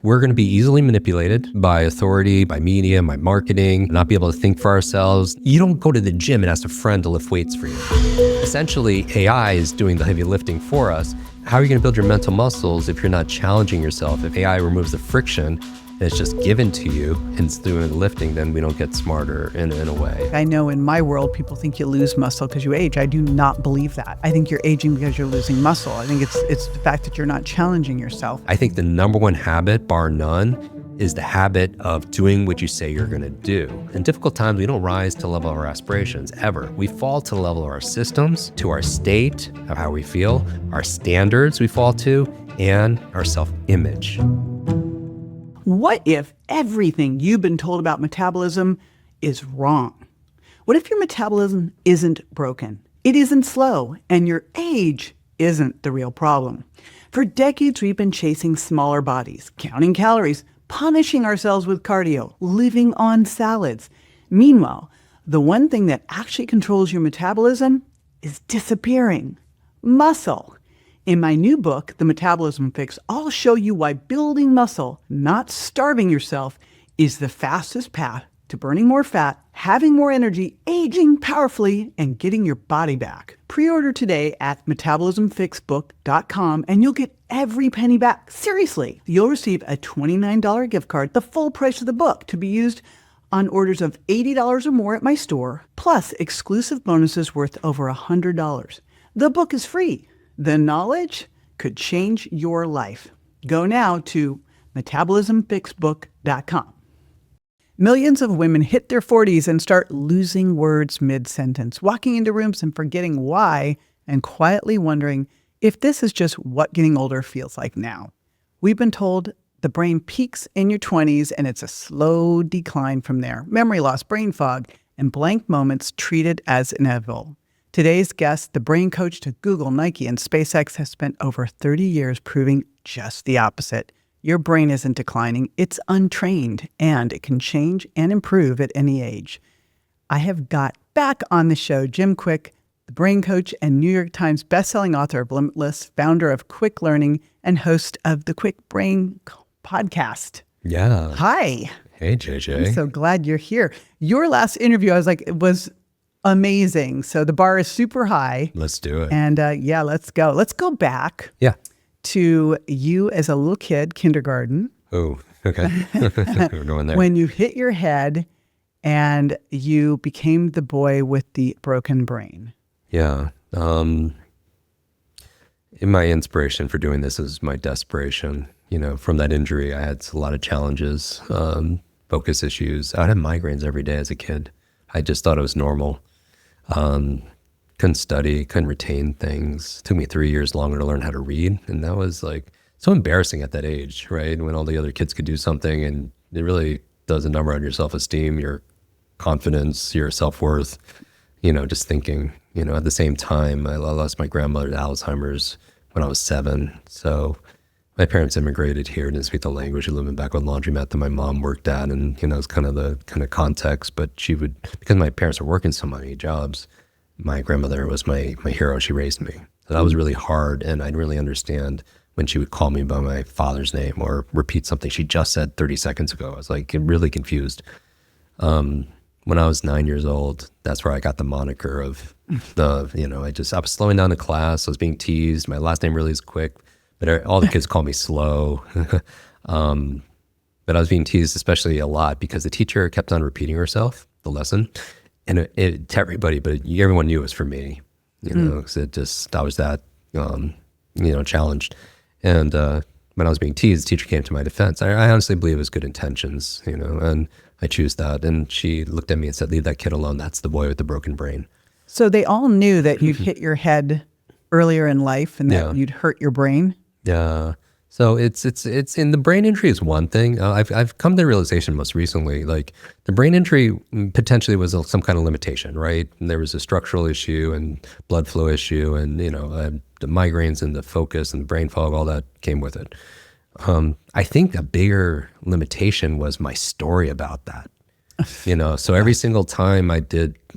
We're going to be easily manipulated by authority, by media, by marketing, not be able to think for ourselves. You don't go to the gym and ask a friend to lift weights for you. Essentially, AI is doing the heavy lifting for us. How are you going to build your mental muscles if you're not challenging yourself? If AI removes the friction and it's just given to you and it's doing the lifting, then we don't get smarter in a way. I know in my world, people think you lose muscle because you age. I do not believe that. I think you're aging because you're losing muscle. I think it's the fact that you're not challenging yourself. I think the number one habit, bar none, is the habit of doing what you say you're going to do. In difficult times, we don't rise to the level of our aspirations, ever. We fall to the level of our systems, to our state of how we feel, our standards we fall to, and our self-image. What if everything you've been told about metabolism is wrong? What if your metabolism isn't broken, it isn't slow, and your age isn't the real problem? For decades, we've been chasing smaller bodies, counting calories, punishing ourselves with cardio, living on salads. Meanwhile, the one thing that actually controls your metabolism is disappearing: muscle. In my new book, The Metabolism Fix, I'll show you why building muscle, not starving yourself, is the fastest path to burning more fat, having more energy, aging powerfully, and getting your body back. Pre-order today at metabolismfixbook.com and you'll get every penny back. Seriously, you'll receive a $29 gift card, the full price of the book, to be used on orders of $80 or more at my store, plus exclusive bonuses worth over $100. The book is free. The knowledge could change your life. Go now to metabolismfixbook.com. Millions of women hit their 40s and start losing words mid-sentence, walking into rooms and forgetting why, and quietly wondering if this is just what getting older feels like now. We've been told the brain peaks in your 20s and it's a slow decline from there. Memory loss, brain fog, and blank moments treated as inevitable. Today's guest, the brain coach to Google, Nike, and SpaceX, has spent over 30 years proving just the opposite. Your brain isn't declining, it's untrained, and it can change and improve at any age. I have got back on the show Jim Kwik, the brain coach and New York Times bestselling author of Limitless, founder of Kwik Learning, and host of the Kwik Brain podcast. Yeah. Hi. Hey, JJ. I'm so glad you're here. Your last interview, I was like, it was amazing. So the bar is super high. Let's do it. And yeah, let's go. Let's go back to you as a little kid, kindergarten. Oh, okay. We're going there. When you hit your head and you became the boy with the broken brain. Yeah. In my inspiration for doing this is my desperation. You know, from that injury, I had a lot of challenges, focus issues. I had migraines every day as a kid. I just thought it was normal. Couldn't study, couldn't retain things. It took me 3 years longer to learn how to read. And that was like so embarrassing at that age, right? When all the other kids could do something, and it really does a number on your self-esteem, your confidence, your self-worth, you know, just thinking, you know, at the same time, I lost my grandmother to Alzheimer's when I was 7. So my parents immigrated here, didn't speak the language. We lived in back with laundromat that my mom worked at, and you know, it's kind of the context. But she would, because my parents were working so many jobs, my grandmother was my hero. She raised me. So that was really hard, and I didn't really understand when she would call me by my father's name or repeat something she just said 30 seconds ago. I was like really confused. When I was 9 years old, that's where I got the moniker of the, you know, I was slowing down the class. I was being teased. My last name really is Kwik. But all the kids call me slow. But I was being teased especially a lot because the teacher kept on repeating herself, the lesson, and it to everybody, but everyone knew it was for me, you know, because I was that, you know, challenged. And when I was being teased, the teacher came to my defense. I honestly believe it was good intentions, you know, and I choose that. And she looked at me and said, "Leave that kid alone. That's the boy with the broken brain." So they all knew that you'd hit your head earlier in life and that you'd hurt your brain? Yeah. So it's in the brain injury is one thing. I've come to the realization most recently, like the brain injury potentially was some kind of limitation, right? And there was a structural issue and blood flow issue, and you know, the migraines and the focus and the brain fog, all that came with it. I think a bigger limitation was my story about that. You know, so every single time I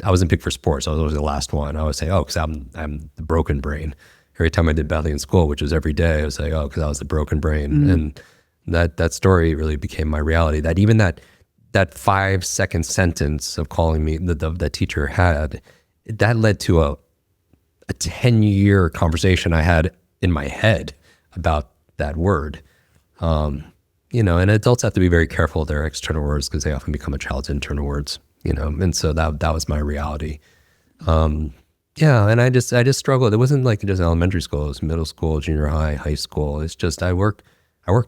wasn't picked for sports. I was always the last one. I would say, "Oh, because I'm the broken brain." Every time I did ballet in school, which was every day, I would say, "Oh, because I was the broken brain." And that story really became my reality. That even that 5-second sentence of calling me that teacher had, that led to a 10-year conversation I had in my head about that word. And adults have to be very careful of their external words because they often become a child's internal words, and so that was my reality. And I just struggled. It wasn't like just elementary school, it was middle school, junior high, high school. It's just I worked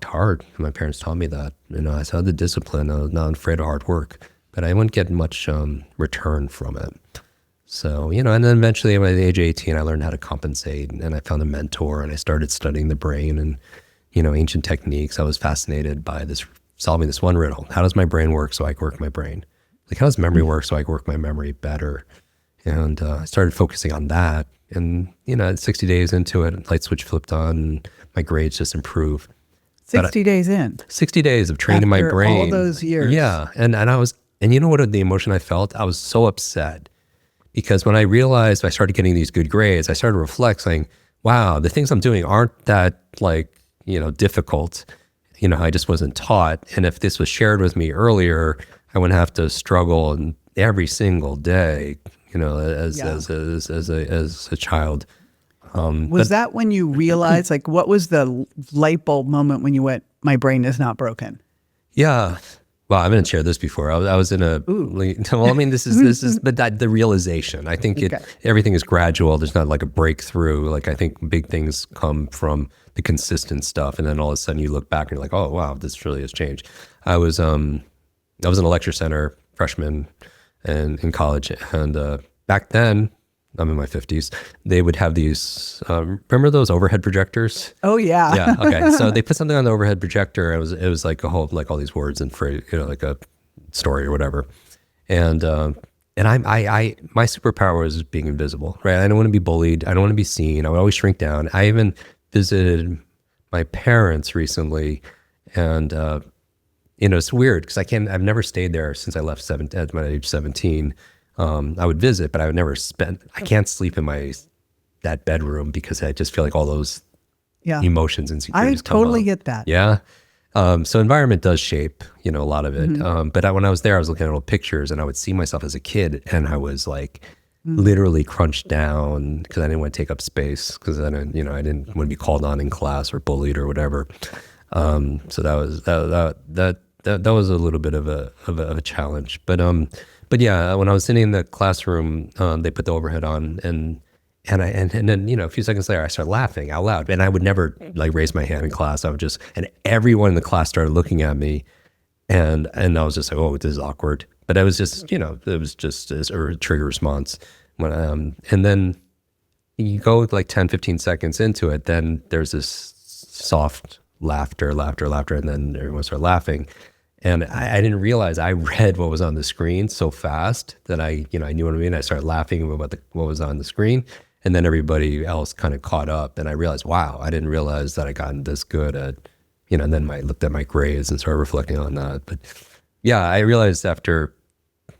hard. My parents taught me that. I had the discipline. I was not afraid of hard work, but I wouldn't get much return from it. So, and then eventually at the age of 18, I learned how to compensate, and I found a mentor, and I started studying the brain and, ancient techniques. I was fascinated by solving this one riddle. How does my brain work so I can work my brain? Like, how does memory work so I can work my memory better? And I started focusing on that. And, 60 days into it, light switch flipped on, and my grades just improved. 60 days in. 60 days of training my brain. All those years. Yeah. And I was, and you know what the emotion I felt? I was so upset. Because when I realized I started getting these good grades, I started to reflect saying, wow, the things I'm doing aren't that difficult. I just wasn't taught. And if this was shared with me earlier, I wouldn't have to struggle every single day, as a child. Was that when you realized, what was the light bulb moment when you went, my brain is not broken? Yeah. Well, I haven't shared this before. I was in a, this is, but the realization, I think everything is gradual. There's not like a breakthrough. I think big things come from the consistent stuff. And then all of a sudden you look back and you're like, oh, wow, this really has changed. I was in a lecture center, freshman and in college. And back then, I'm in my 50s, they would have these, remember those overhead projectors? Oh, yeah. Yeah, okay. So they put something on the overhead projector. It was like a whole, all these words and phrase, like a story or whatever. And I my superpower was being invisible, right? I don't want to be bullied. I don't want to be seen. I would always shrink down. I even visited my parents recently, and it's weird because I've never stayed there since I left at my age 17. I would visit, but I would never I can't sleep in that bedroom because I just feel like all those emotions and insecurities I totally get that. Yeah. So environment does shape, a lot of it. But when I was there, I was looking at old pictures and I would see myself as a kid and I was literally crunched down because I didn't want to take up space because I didn't want to be called on in class or bullied or whatever. So that was a little bit of a challenge, but yeah, when I was sitting in the classroom, they put the overhead on, and then a few seconds later, I started laughing out loud, and I would never raise my hand in class. I would just, and everyone in the class started looking at me, and I was just like, oh, this is awkward. But I was just, it was just a trigger response. And then you go 10, 15 seconds into it, then there's this soft laughter, and then everyone started laughing. And I didn't realize I read what was on the screen so fast that I knew what I mean. I started laughing about what was on the screen, and then everybody else kind of caught up. And I realized, wow, I didn't realize that I gotten this good at, and then I looked at my grades and started reflecting on that. But yeah, I realized after,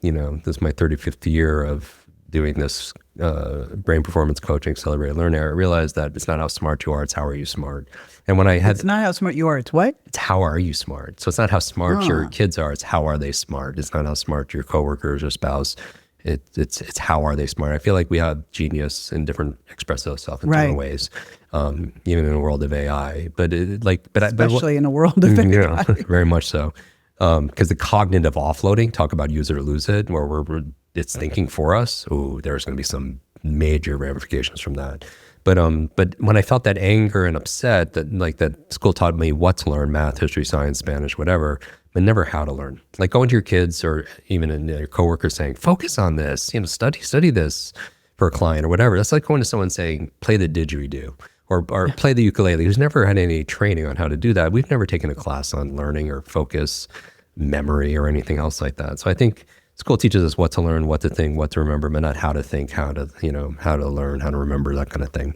this is my 35th year of doing this brain performance coaching, accelerated learning, I realized that it's not how smart you are, it's how are you smart. And when it's not how smart you are, it's what? It's how are you smart. So it's not how smart your kids are, it's how are they smart. It's not how smart your coworkers or spouse. It's how are they smart. I feel like we have genius and express ourselves in different ways, even in a world of AI. But especially in a world of AI, very much so. Because the cognitive offloading, talk about use it or lose it, where it's thinking for us. Oh, there's going to be some major ramifications from that. But when I felt that anger and upset, that school taught me what to learn, math, history, science, Spanish, whatever, but never how to learn. Going to your kids or even in your coworkers saying, focus on this, study this for a client or whatever. That's like going to someone saying, play the didgeridoo or play the ukulele, who's never had any training on how to do that. We've never taken a class on learning or focus, memory, or anything else like that. So I think school teaches us what to learn, what to think, what to remember, but not how to think, how to learn, how to remember, that kind of thing.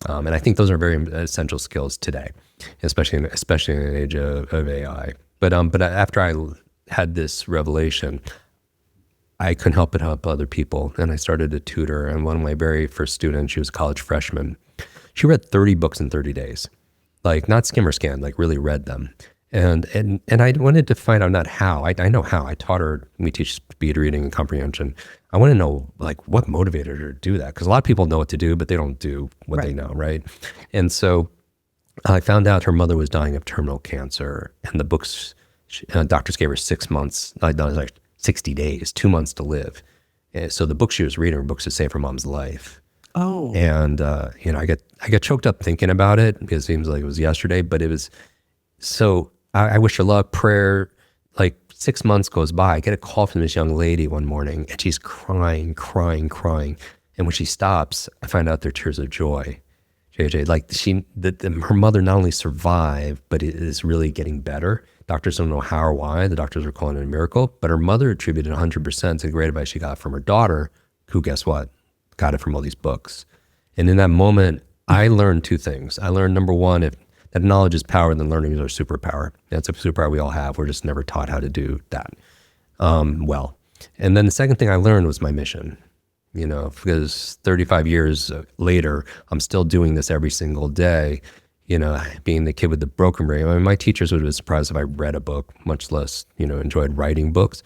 And I think those are very essential skills today, especially in an age of AI. But after I had this revelation, I couldn't help but help other people, and I started to tutor. And one of my very first students, she was a college freshman. She read 30 books in 30 days, not skim or scan, really read them. And I wanted to find out not how. I know how. I taught her. We teach speed reading and comprehension. I want to know like what motivated her to do that, because a lot of people know what to do, but they don't do what they know, right? And so I found out her mother was dying of terminal cancer, and the books doctors gave her 6 months. Like 60 days, 2 months to live. And so the books she was reading were books to save her mom's life. Oh. And I get choked up thinking about it because it seems like it was yesterday, but it was so. I wish her luck. Prayer. Like 6 months goes by, I get a call from this young lady one morning, and she's crying. And when she stops, I find out they're tears of joy. JJ, like her mother not only survived, but it is really getting better. Doctors don't know how or why. The doctors are calling it a miracle, but her mother attributed 100% to the great advice she got from her daughter, who, guess what, got it from all these books. And in that moment, I learned two things. I learned, number one, if that knowledge is power, then learning is our superpower. That's a superpower we all have. We're just never taught how to do that well. And then the second thing I learned was my mission. Because 35 years later, I'm still doing this every single day, being the kid with the broken brain. I mean, my teachers would have been surprised if I read a book, much less, enjoyed writing books.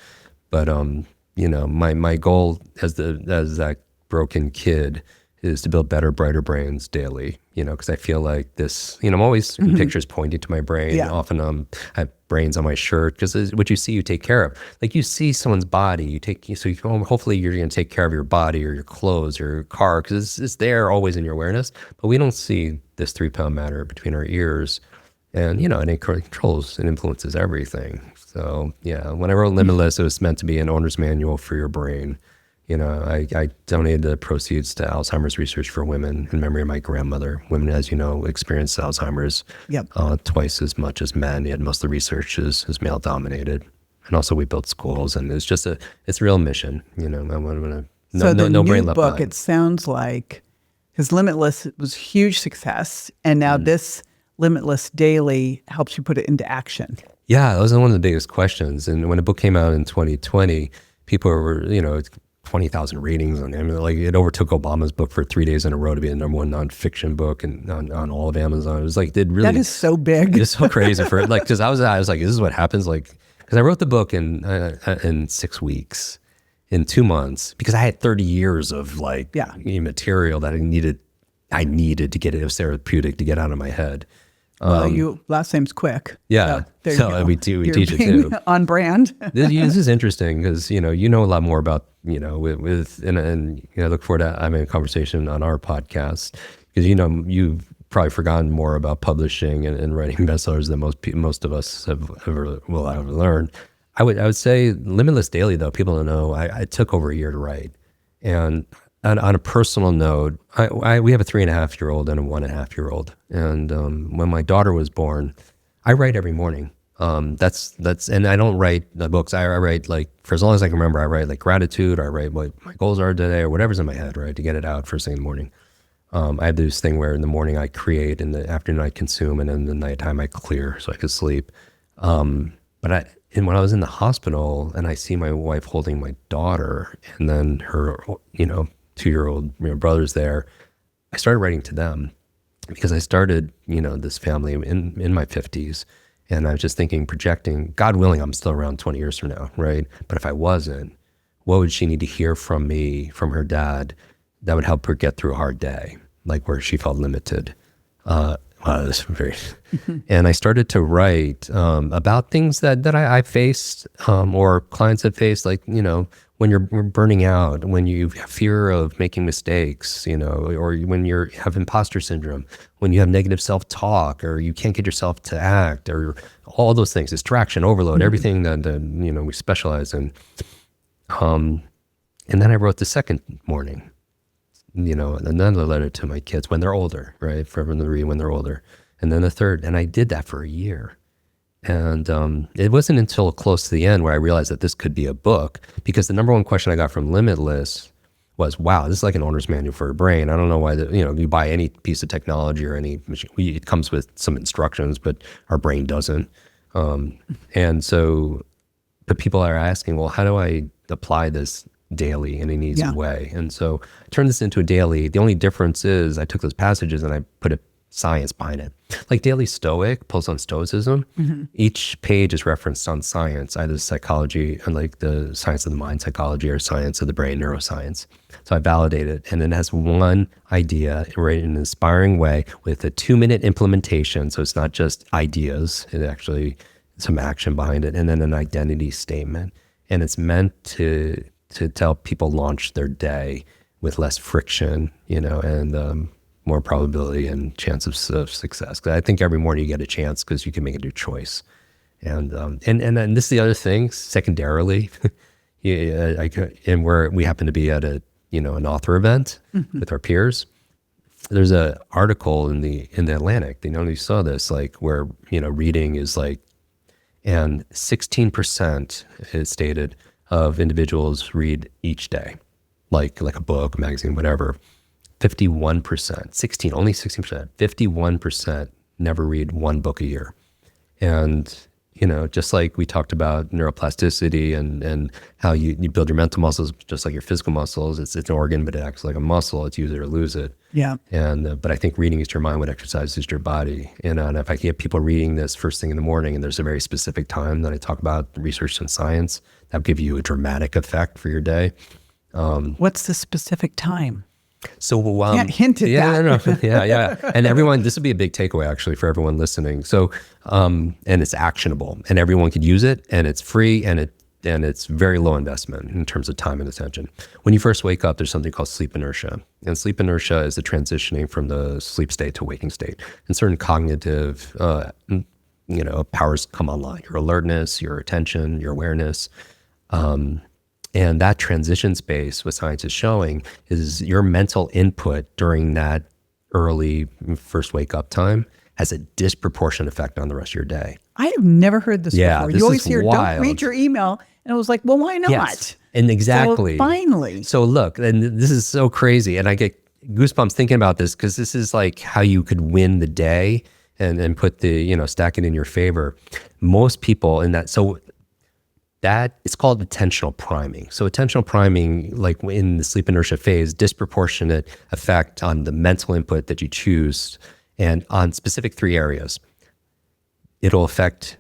But, my goal as that broken kid is to build better, brighter brains daily, because I feel like this, I'm always pictures pointing to my brain. Yeah. Often I have brains on my shirt, because what you see, you take care of. Like you see someone's body, hopefully you're going to take care of your body or your clothes or your car, because it's there always in your awareness. But we don't see this 3-pound matter between our ears. And, it controls and influences everything. So, yeah, when I wrote Limitless, it was meant to be an owner's manual for your brain. I donated the proceeds to Alzheimer's research for women in memory of my grandmother. Women, as you know, experience Alzheimer's twice as much as men, yet most of the research is male dominated. And also we built schools, and it's just it's a real mission. I want to no brain left behind. It sounds like, because Limitless was a huge success, and now this Limitless Daily helps you put it into action. Yeah, that was one of the biggest questions. And when the book came out in 2020, people were, 20,000 ratings on Amazon. Like it overtook Obama's book for 3 days in a row to be the number one nonfiction book and on all of Amazon. It was like, that is so big. It's so crazy for like, because I was like, this is what happens. Like, because I wrote the book in 6 weeks, in 2 months, because I had 30 years of material that I needed to get it. It was therapeutic to get out of my head. Well, last name's Kwik. Yeah. So we teach it too. On brand. This is interesting because, you know a lot more about, and I look forward to having a conversation on our podcast because, you've probably forgotten more about publishing and writing bestsellers than most of us will ever learn. I would say Limitless Daily, though, people don't know, it took over a year to write. And on a personal note, we have a 3.5-year-old and a 1.5-year-old. And when my daughter was born, I write every morning. And I don't write the books. I write for as long as I can remember. I write gratitude. Or I write what my goals are today, or whatever's in my head, right, to get it out first thing in the morning. I have this thing where in the morning I create, in the afternoon I consume, and in the nighttime I clear so I could sleep. And when I was in the hospital and I see my wife holding my daughter, and then her, 2-year-old brother's there, I started writing to them because I started, this family in my 50s. And I was just thinking, projecting, God willing, I'm still around 20 years from now, right? But if I wasn't, what would she need to hear from me, from her dad, that would help her get through a hard day, like where she felt limited? And I started to write about things that I faced or clients have faced, when you're burning out, when you have fear of making mistakes, or when you have imposter syndrome, when you have negative self-talk, or you can't get yourself to act, or all those things, distraction, overload, everything that we specialize in. And then I wrote the second morning, another letter to my kids when they're older, right? For them to read when they're older. And then the third, and I did that for a year. And it wasn't until close to the end where I realized that this could be a book, because the number one question I got from Limitless was, wow, this is like an owner's manual for a brain. I don't know why, you buy any piece of technology or any machine, it comes with some instructions, but our brain doesn't. And so, but people are asking, well, how do I apply this daily in an easy way? And so I turned this into a daily. The only difference is I took those passages and I put it science behind it. Like Daily Stoic pulls on Stoicism. Each page is referenced on science, either psychology and like the science of the mind, psychology, or science of the brain, neuroscience. So I validate it, and it has one idea in an inspiring way with a 2-minute implementation. So it's not just ideas; it actually some action behind it, and then an identity statement. And it's meant to help people launch their day with less friction, and more probability and chance of success. 'Cause I think every morning you get a chance because you can make a new choice. And then this is the other thing, secondarily, and where we happen to be at an author event with our peers. There's an article in the Atlantic. They know you saw this, like where reading is like, and 16% is stated of individuals read each day, like a book, a magazine, whatever. 51%, only 16%, 51% never read one book a year. And, just like we talked about neuroplasticity and how you build your mental muscles, just like your physical muscles, it's an organ, but it acts like a muscle. It's use it or lose it. Yeah. And, but I think reading is your mind, what exercise is your body. And if I can get people reading this first thing in the morning, and there's a very specific time that I talk about research and science, that'll give you a dramatic effect for your day. What's the specific time? So Can't hint at that. No. Yeah. And everyone, this would be a big takeaway actually for everyone listening. So, and it's actionable, and everyone could use it, and it's free, and it's very low investment in terms of time and attention. When you first wake up, there's something called sleep inertia, and sleep inertia is the transitioning from the sleep state to waking state, and certain cognitive, powers come online: your alertness, your attention, your awareness. And that transition space, what science is showing, is your mental input during that early first wake up time has a disproportionate effect on the rest of your day. I have never heard this before. This You always is hear, wild. don't read your email. And I was like, well, why not? Yes, and exactly. So finally. So look, and this is so crazy. And I get goosebumps thinking about this because this is like how you could win the day and put stack it in your favor. Most people in that, so that it's called attentional priming. So attentional priming, like in the sleep inertia phase, disproportionate effect on the mental input that you choose and on specific 3 areas. It'll affect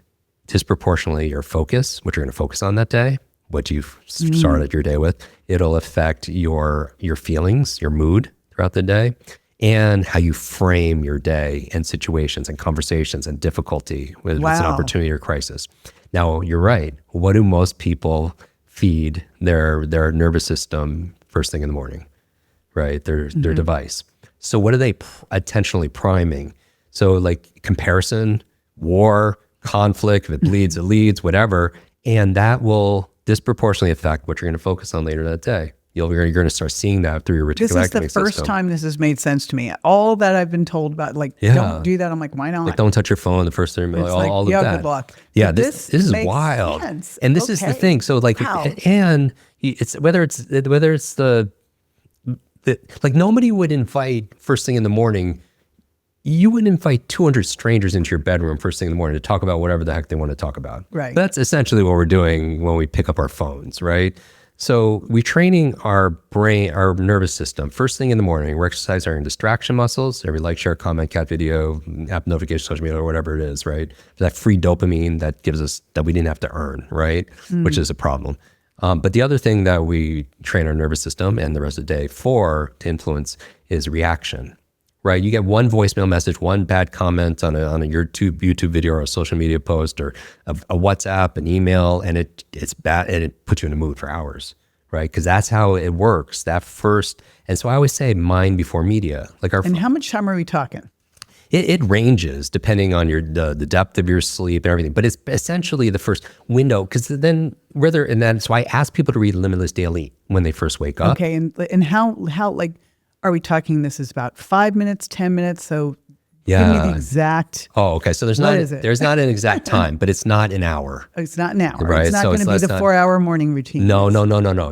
disproportionately your focus, what you're going to focus on that day, what you've started your day with. It'll affect your feelings, your mood throughout the day, and how you frame your day and situations and conversations and difficulty with it's an opportunity or crisis. Now, you're right. What do most people feed their nervous system first thing in the morning, right? Their device. So what are they attentionally priming? So like comparison, war, conflict, if it bleeds, it leads, whatever. And that will disproportionately affect what you're going to focus on later that day. You're going to start seeing that through your reticular This is the activating first system. time this has made sense to me. All that I've been told about, don't do that. I'm like, why not? Like, don't touch your phone the first 30 minutes, all of that. Good luck. Yeah, But this is makes wild. sense. And this is the thing. So like, Wow. and it's whether it's the like nobody would invite first thing in the morning. You would invite 200 strangers into your bedroom first thing in the morning to talk about whatever the heck they want to talk about. Right. That's essentially what we're doing when we pick up our phones, right? So we're training our brain, our nervous system. First thing in the morning, we're exercising our distraction muscles. Every like, share, comment, cat video, app notification, social media, or whatever it is, right? That free dopamine that gives us, that we didn't have to earn, right? Which is a problem. But the other thing that we train our nervous system and the rest of the day for to influence is reaction, right? You get one voicemail message, one bad comment on a YouTube video or a social media post or a WhatsApp, an email, and it's bad, and it puts you in a mood for hours, right? Because that's how it works. That first, and so I always say mind before media. And how much time are we talking? It ranges depending on the depth of your sleep and everything, but it's essentially the first window. Because then so I ask people to read Limitless Daily when they first wake up. Okay, and how are we talking? This is about 5 minutes, 10 minutes. So give me the exact. Oh, okay. So there's not an exact time, but it's not an hour. It's not an hour. Right. It's not going to be the 4-hour morning routine. No.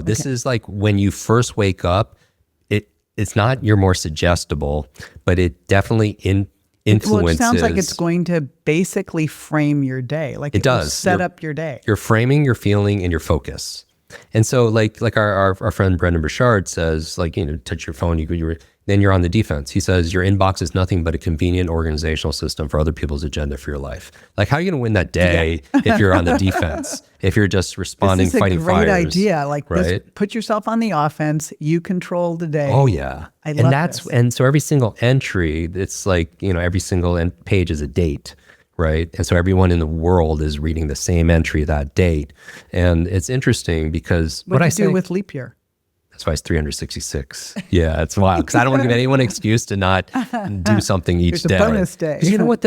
This is like when you first wake up. It's not you're more suggestible, but it definitely influences. Well, it sounds like it's going to basically frame your day. Like it does will set up your day. You're framing your feeling and your focus. And so like our friend Brendan Burchard says, like, touch your phone, then you're on the defense. He says your inbox is nothing but a convenient organizational system for other people's agenda for your life. Like, how are you going to win that day if you're on the defense? If you're just responding, fighting fires? This is a great idea. Like, right? Put yourself on the offense. You control the day. Oh yeah, I love this. And so every single entry, it's like, every single page is a date. Right. And so everyone in the world is reading the same entry that date. And it's interesting because what do you do with leap year? That's why it's 366. Yeah, it's wild. Because I don't want to give anyone an excuse to not do something each day. It's a bonus day. You know what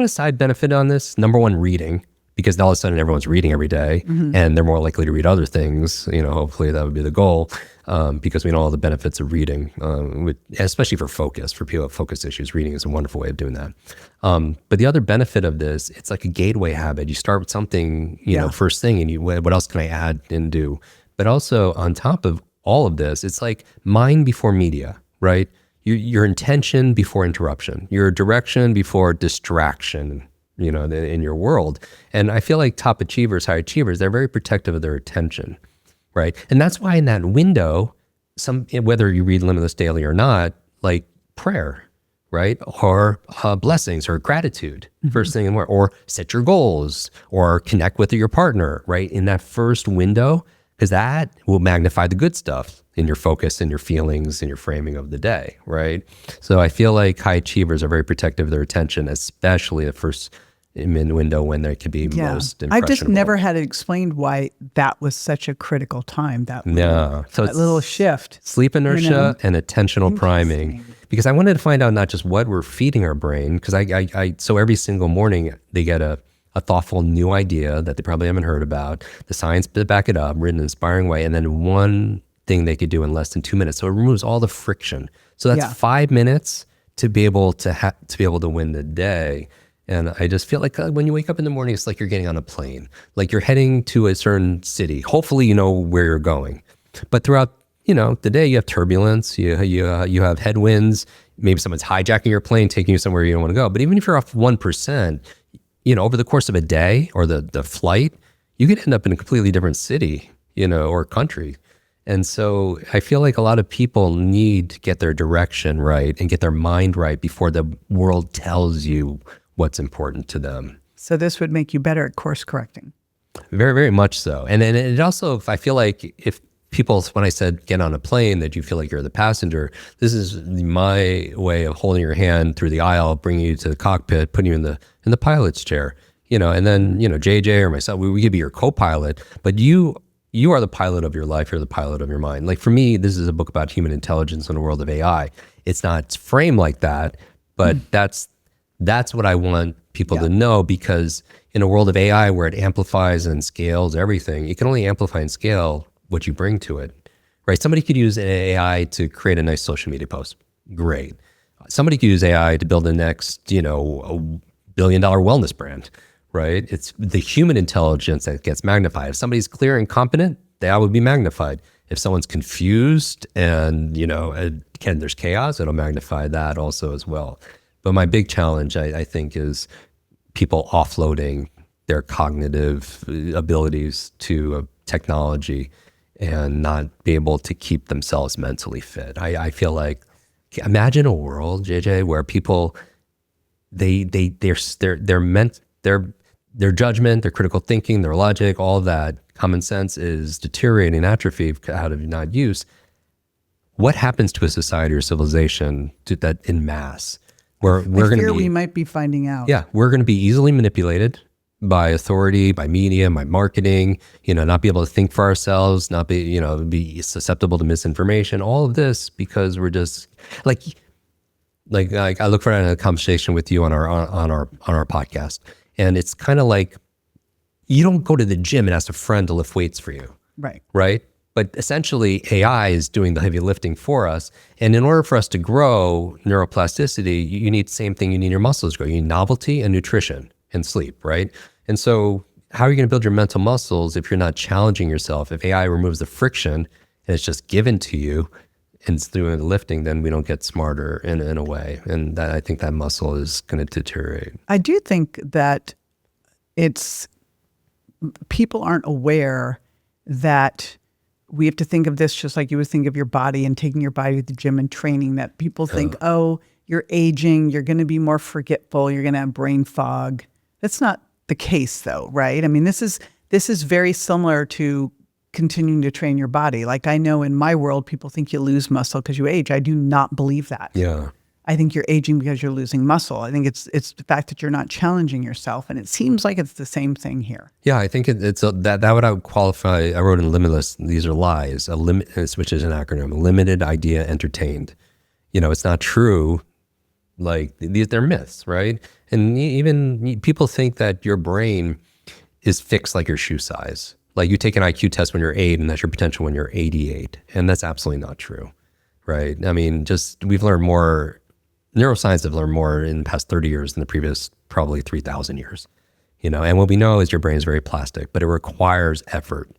a side benefit on this? Number one, reading. Because all of a sudden everyone's reading every day, and they're more likely to read other things. Hopefully that would be the goal, because we know all the benefits of reading, especially for focus. For people with focus issues, reading is a wonderful way of doing that. But the other benefit of this, it's like a gateway habit. You start with something, first thing, and what else can I add and do? But also on top of all of this, it's like mind before media, right? Your intention before interruption, your direction before distraction, in your world. And I feel like top achievers, high achievers, they're very protective of their attention, right? And that's why in that window, whether you read Limitless Daily or not, like prayer, right? Or blessings or gratitude, first thing in the morning, or set your goals or connect with your partner, right? In that first window, because that will magnify the good stuff in your focus and your feelings and your framing of the day, right? So I feel like high achievers are very protective of their attention, especially the first window when they could be most impressionable. I've just never had it explained why that was such a critical time, that little shift. Sleep inertia and attentional priming. Because I wanted to find out not just what we're feeding our brain, because so every single morning they get a thoughtful new idea that they probably haven't heard about, the science to back it up, written in an inspiring way, and then one thing they could do in less than 2 minutes. So it removes all the friction. So that's 5 minutes to be able to win the day. And I just feel like when you wake up in the morning, it's like you're getting on a plane, like you're heading to a certain city. Hopefully, you know where you're going. But throughout, the day, you have turbulence, you have headwinds. Maybe someone's hijacking your plane, taking you somewhere you don't want to go. But even if you're off 1%, over the course of a day or the flight, you could end up in a completely different city, or country. And so I feel like a lot of people need to get their direction right and get their mind right before the world tells you what's important to them. So this would make you better at course correcting. Very, very much so. And then it also, I feel like if people, when I said get on a plane, that you feel like you're the passenger, this is my way of holding your hand through the aisle, bringing you to the cockpit, putting you in the pilot's chair, and then, JJ or myself, we could be your co-pilot, but you are the pilot of your life. You're the pilot of your mind. Like for me, this is a book about human intelligence in a world of AI. It's not framed like that, but that's what I want people to know, because in a world of AI where it amplifies and scales everything, it can only amplify and scale what you bring to it, right? Somebody could use AI to create a nice social media post. Great. Somebody could use AI to build the next, $1 billion wellness brand, right? It's the human intelligence that gets magnified. If somebody's clear and competent, that would be magnified. If someone's confused and, there's chaos, it'll magnify that also as well. But my big challenge, I think, is people offloading their cognitive abilities to technology and not be able to keep themselves mentally fit. I feel like, imagine a world, JJ, where people, their judgment, their critical thinking, their logic, all of that common sense is deteriorating, atrophy out of not use. What happens to a society or civilization that in mass? Where we're going to be, we might be finding out. Yeah, we're going to be easily manipulated by authority, by media, by marketing. Not be able to think for ourselves, not be be susceptible to misinformation. All of this because we're just like I look forward to a conversation with you on our podcast, and it's kind of like you don't go to the gym and ask a friend to lift weights for you, right? But essentially, AI is doing the heavy lifting for us. And in order for us to grow neuroplasticity, you need the same thing you need your muscles to grow. You need novelty and nutrition and sleep, right? And so how are you going to build your mental muscles if you're not challenging yourself? If AI removes the friction and it's just given to you and it's doing the lifting, then we don't get smarter in a way. And I think that muscle is going to deteriorate. I do think that people aren't aware that we have to think of this just like you would think of your body and taking your body to the gym and training, that people think, oh, you're aging, you're going to be more forgetful, you're going to have brain fog. That's not the case though, right? I mean, this is very similar to continuing to train your body. Like I know in my world, people think you lose muscle because you age. I do not believe that. Yeah. I think you're aging because you're losing muscle. I think it's the fact that you're not challenging yourself. And it seems like it's the same thing here. Yeah, I think it's that what I would qualify. I wrote in Limitless, these are lies, which is an acronym, limited idea entertained. It's not true. Like they're myths, right? And even people think that your brain is fixed like your shoe size. Like you take an IQ test when you're 8 and that's your potential when you're 88. And that's absolutely not true, right? I mean, we've learned more. Neuroscience have learned more in the past 30 years than the previous probably 3,000 years, and what we know is your brain is very plastic, but it requires effort.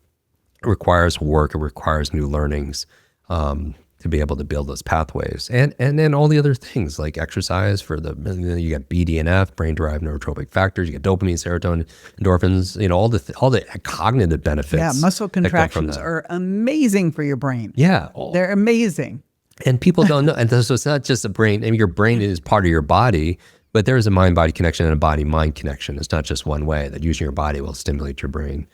It requires work. It requires new learnings to be able to build those pathways. And then all the other things like exercise you got BDNF, brain-derived neurotropic factors, you got dopamine, serotonin, endorphins, all the cognitive benefits. Yeah, muscle contractions are amazing for your brain. Yeah. They're amazing. And people don't know. And so it's not just a brain. I mean, your brain is part of your body, but there is a mind-body connection and a body-mind connection. It's not just one way, that using your body will stimulate your brain,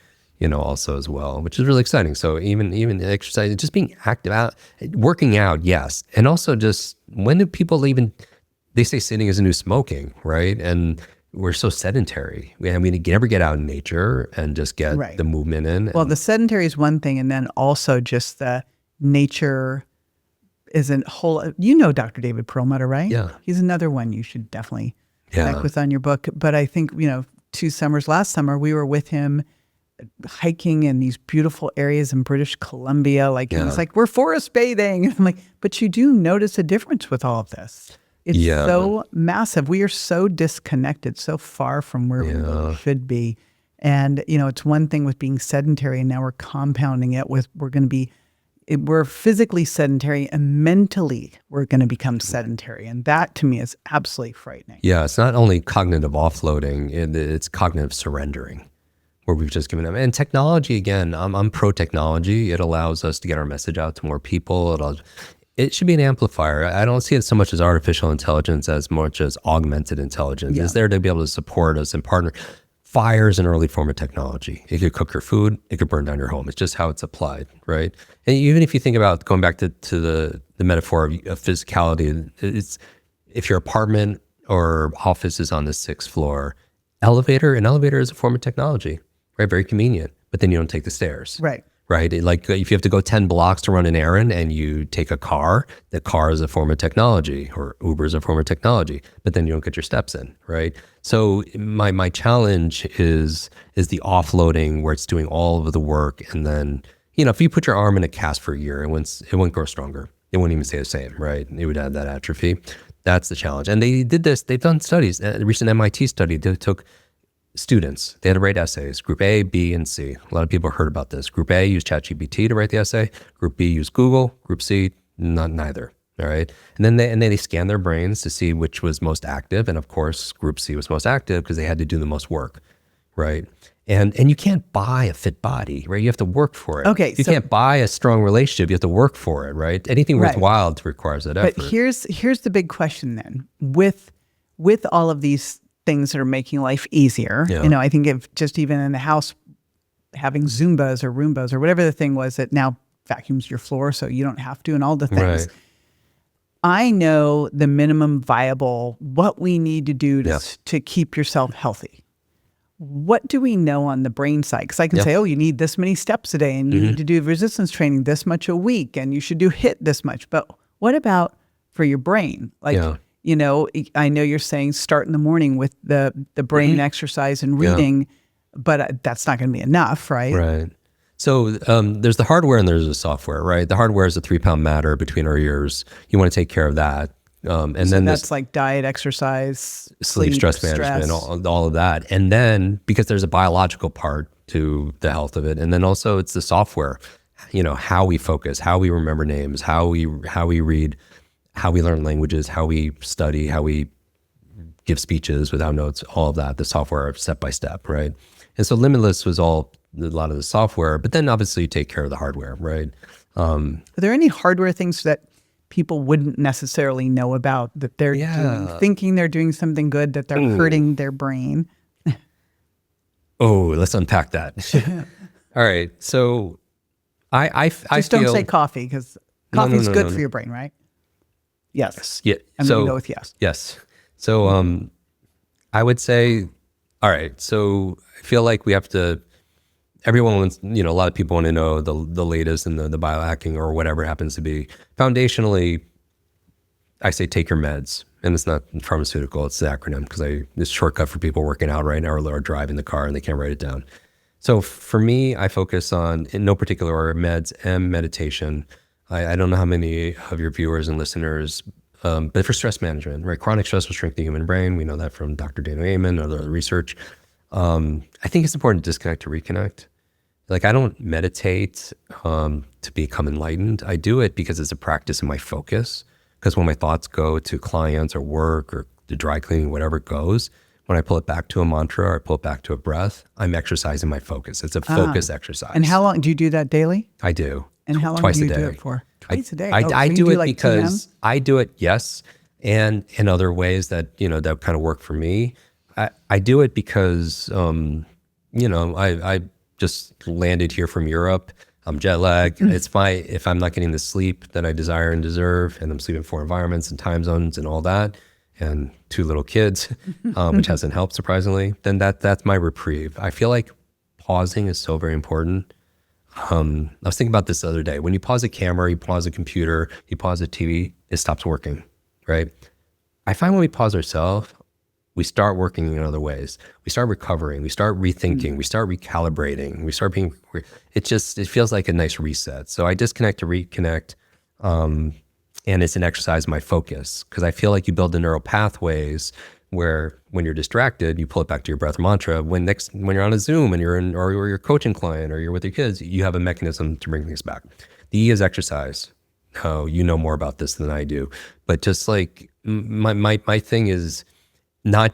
also as well, which is really exciting. So even exercise, just being active out, working out, yes. And also just, when do people they say sitting is a new smoking, right? And we're so sedentary. We never get out in nature and just get the movement in. Well, the sedentary is one thing. And then also just the nature isn't whole. Dr. David Perlmutter, right? Yeah. He's another one you should definitely connect with on your book. But I think, 2 summers last summer, we were with him hiking in these beautiful areas in British Columbia. He was like, we're forest bathing. I'm like, but you do notice a difference with all of this. It's so massive. We are so disconnected, so far from where we really should be. And, it's one thing with being sedentary, and now we're compounding it with we're physically sedentary, and mentally we're going to become sedentary. And that to me is absolutely frightening. Yeah, it's not only cognitive offloading, it's cognitive surrendering, where we've just given them. And technology, again, I'm pro technology. It allows us to get our message out to more people. It should be an amplifier. I don't see it so much as artificial intelligence as much as augmented intelligence. It's there to be able to support us and partner. Fire is an early form of technology. It could cook your food. It could burn down your home. It's just how it's applied, right? And even if you think about going back to the metaphor of physicality, it's if your apartment or office is on the 6th floor, an elevator is a form of technology, right? Very convenient, but then you don't take the stairs. Right. Right. Like if you have to go 10 blocks to run an errand and you take a car, the car is a form of technology, or Uber is a form of technology, but then you don't get your steps in. Right. So my challenge is the offloading, where it's doing all of the work. And then, if you put your arm in a cast for a year, it wouldn't grow stronger. It wouldn't even stay the same. Right. It would add that atrophy. That's the challenge. And they did this. They've done studies. A recent MIT study, they took students. They had to write essays, group A, B, and C. A lot of people heard about this. Group A used ChatGPT to write the essay. Group B used Google. Group C, neither. All right. And then they scanned their brains to see which was most active. And of course, Group C was most active because they had to do the most work. Right. And you can't buy a fit body, right? You have to work for it. Okay. You can't buy a strong relationship. You have to work for it, right? Anything worthwhile requires that effort. But here's the big question then. With all of these things that are making life easier. I think if just even in the house, having Zumbas or Roombas or whatever the thing was that now vacuums your floor so you don't have to, and all the things. Right. I know the minimum viable, what we need to do to keep yourself healthy. What do we know on the brain side? Because I can say, you need this many steps a day, and you need to do resistance training this much a week, and you should do HIIT this much. But what about for your brain? I know you're saying start in the morning with the brain exercise and reading, but that's not going to be enough, right? Right. So there's the hardware and there's the software, right? The hardware is the 3-pound matter between our ears. You want to take care of that. And then that's like diet, exercise, sleep, stress management, all of that. And then because there's a biological part to the health of it, and then also it's the software, how we focus, how we remember names, how we read, how we learn languages, how we study, how we give speeches without notes, all of that, the software step by step, right? And so Limitless was all lot of the software, but then obviously you take care of the hardware, right? Are there any hardware things that people wouldn't necessarily know about that they're doing, thinking they're doing something good, that they're hurting their brain? Oh, let's unpack that. All right. So I Just feel, don't say coffee, because coffee's good for your brain, right? Yes. Yeah. I'm going to go with yes. Yes. So I would say, all right. So I feel like we have to, everyone wants, a lot of people want to know the latest in the biohacking or whatever it happens to be. Foundationally, I say take your meds. And it's not pharmaceutical, it's the acronym, because it's a shortcut for people working out right now or driving the car and they can't write it down. So for me, I focus on, in no particular order, meds and meditation. I don't know how many of your viewers and listeners, but for stress management, right? Chronic stress will shrink the human brain. We know that from Dr. Daniel Amen and other research. I think it's important to disconnect to reconnect. Like, I don't meditate to become enlightened. I do it because it's a practice in my focus. Because when my thoughts go to clients or work or the dry cleaning, whatever it goes, when I pull it back to a mantra or I pull it back to a breath, I'm exercising my focus. It's a focus exercise. And how long do you do that daily? I do. And how long Twice do you a day. do it for? Twice a day. I So do you it like because 10? I do it, yes, and in other ways that that kind of work for me. I do it because I just landed here from Europe. I'm jet lagged. If I'm not getting the sleep that I desire and deserve, and I'm sleeping in 4 environments and time zones and all that, and 2 little kids, which hasn't helped surprisingly, then that's my reprieve. I feel like pausing is so very important. I was thinking about this the other day. When you pause a camera, you pause a computer, you pause a TV, it stops working, right? I find when we pause ourselves, we start working in other ways. We start recovering. We start rethinking. We start recalibrating. We start being. It feels like a nice reset. So I disconnect to reconnect, and it's an exercise of my focus, because I feel like you build the neural pathways where when you're distracted, you pull it back to your breath mantra. When you're on a Zoom and or you're a coaching client or you're with your kids, you have a mechanism to bring things back. The E is exercise. Oh, you know more about this than I do, but just like my thing is, not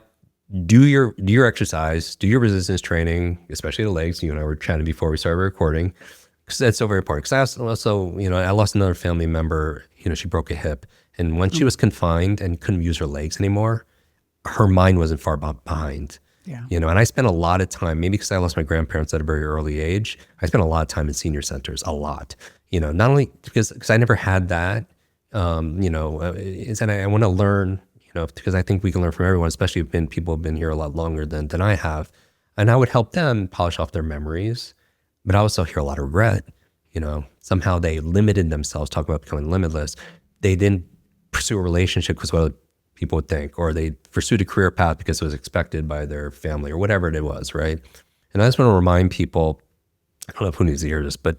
do your exercise, do your resistance training, especially the legs. You and I were chatting before we started recording, because that's so very important. Because I also, I lost another family member. She broke a hip, and when she was confined and couldn't use her legs anymore, her mind wasn't far behind. Yeah. And I spent a lot of time, maybe because I lost my grandparents at a very early age, I spent a lot of time in senior centers, a lot. Not only because I never had that, and I want to learn. Because I think we can learn from everyone, especially if people have been here a lot longer than I have. And I would help them polish off their memories, but I also hear a lot of regret. Somehow they limited themselves, talk about becoming limitless. They didn't pursue a relationship because what other people would think, or they pursued a career path because it was expected by their family or whatever it was, right? And I just want to remind people, I don't know who needs to hear this, but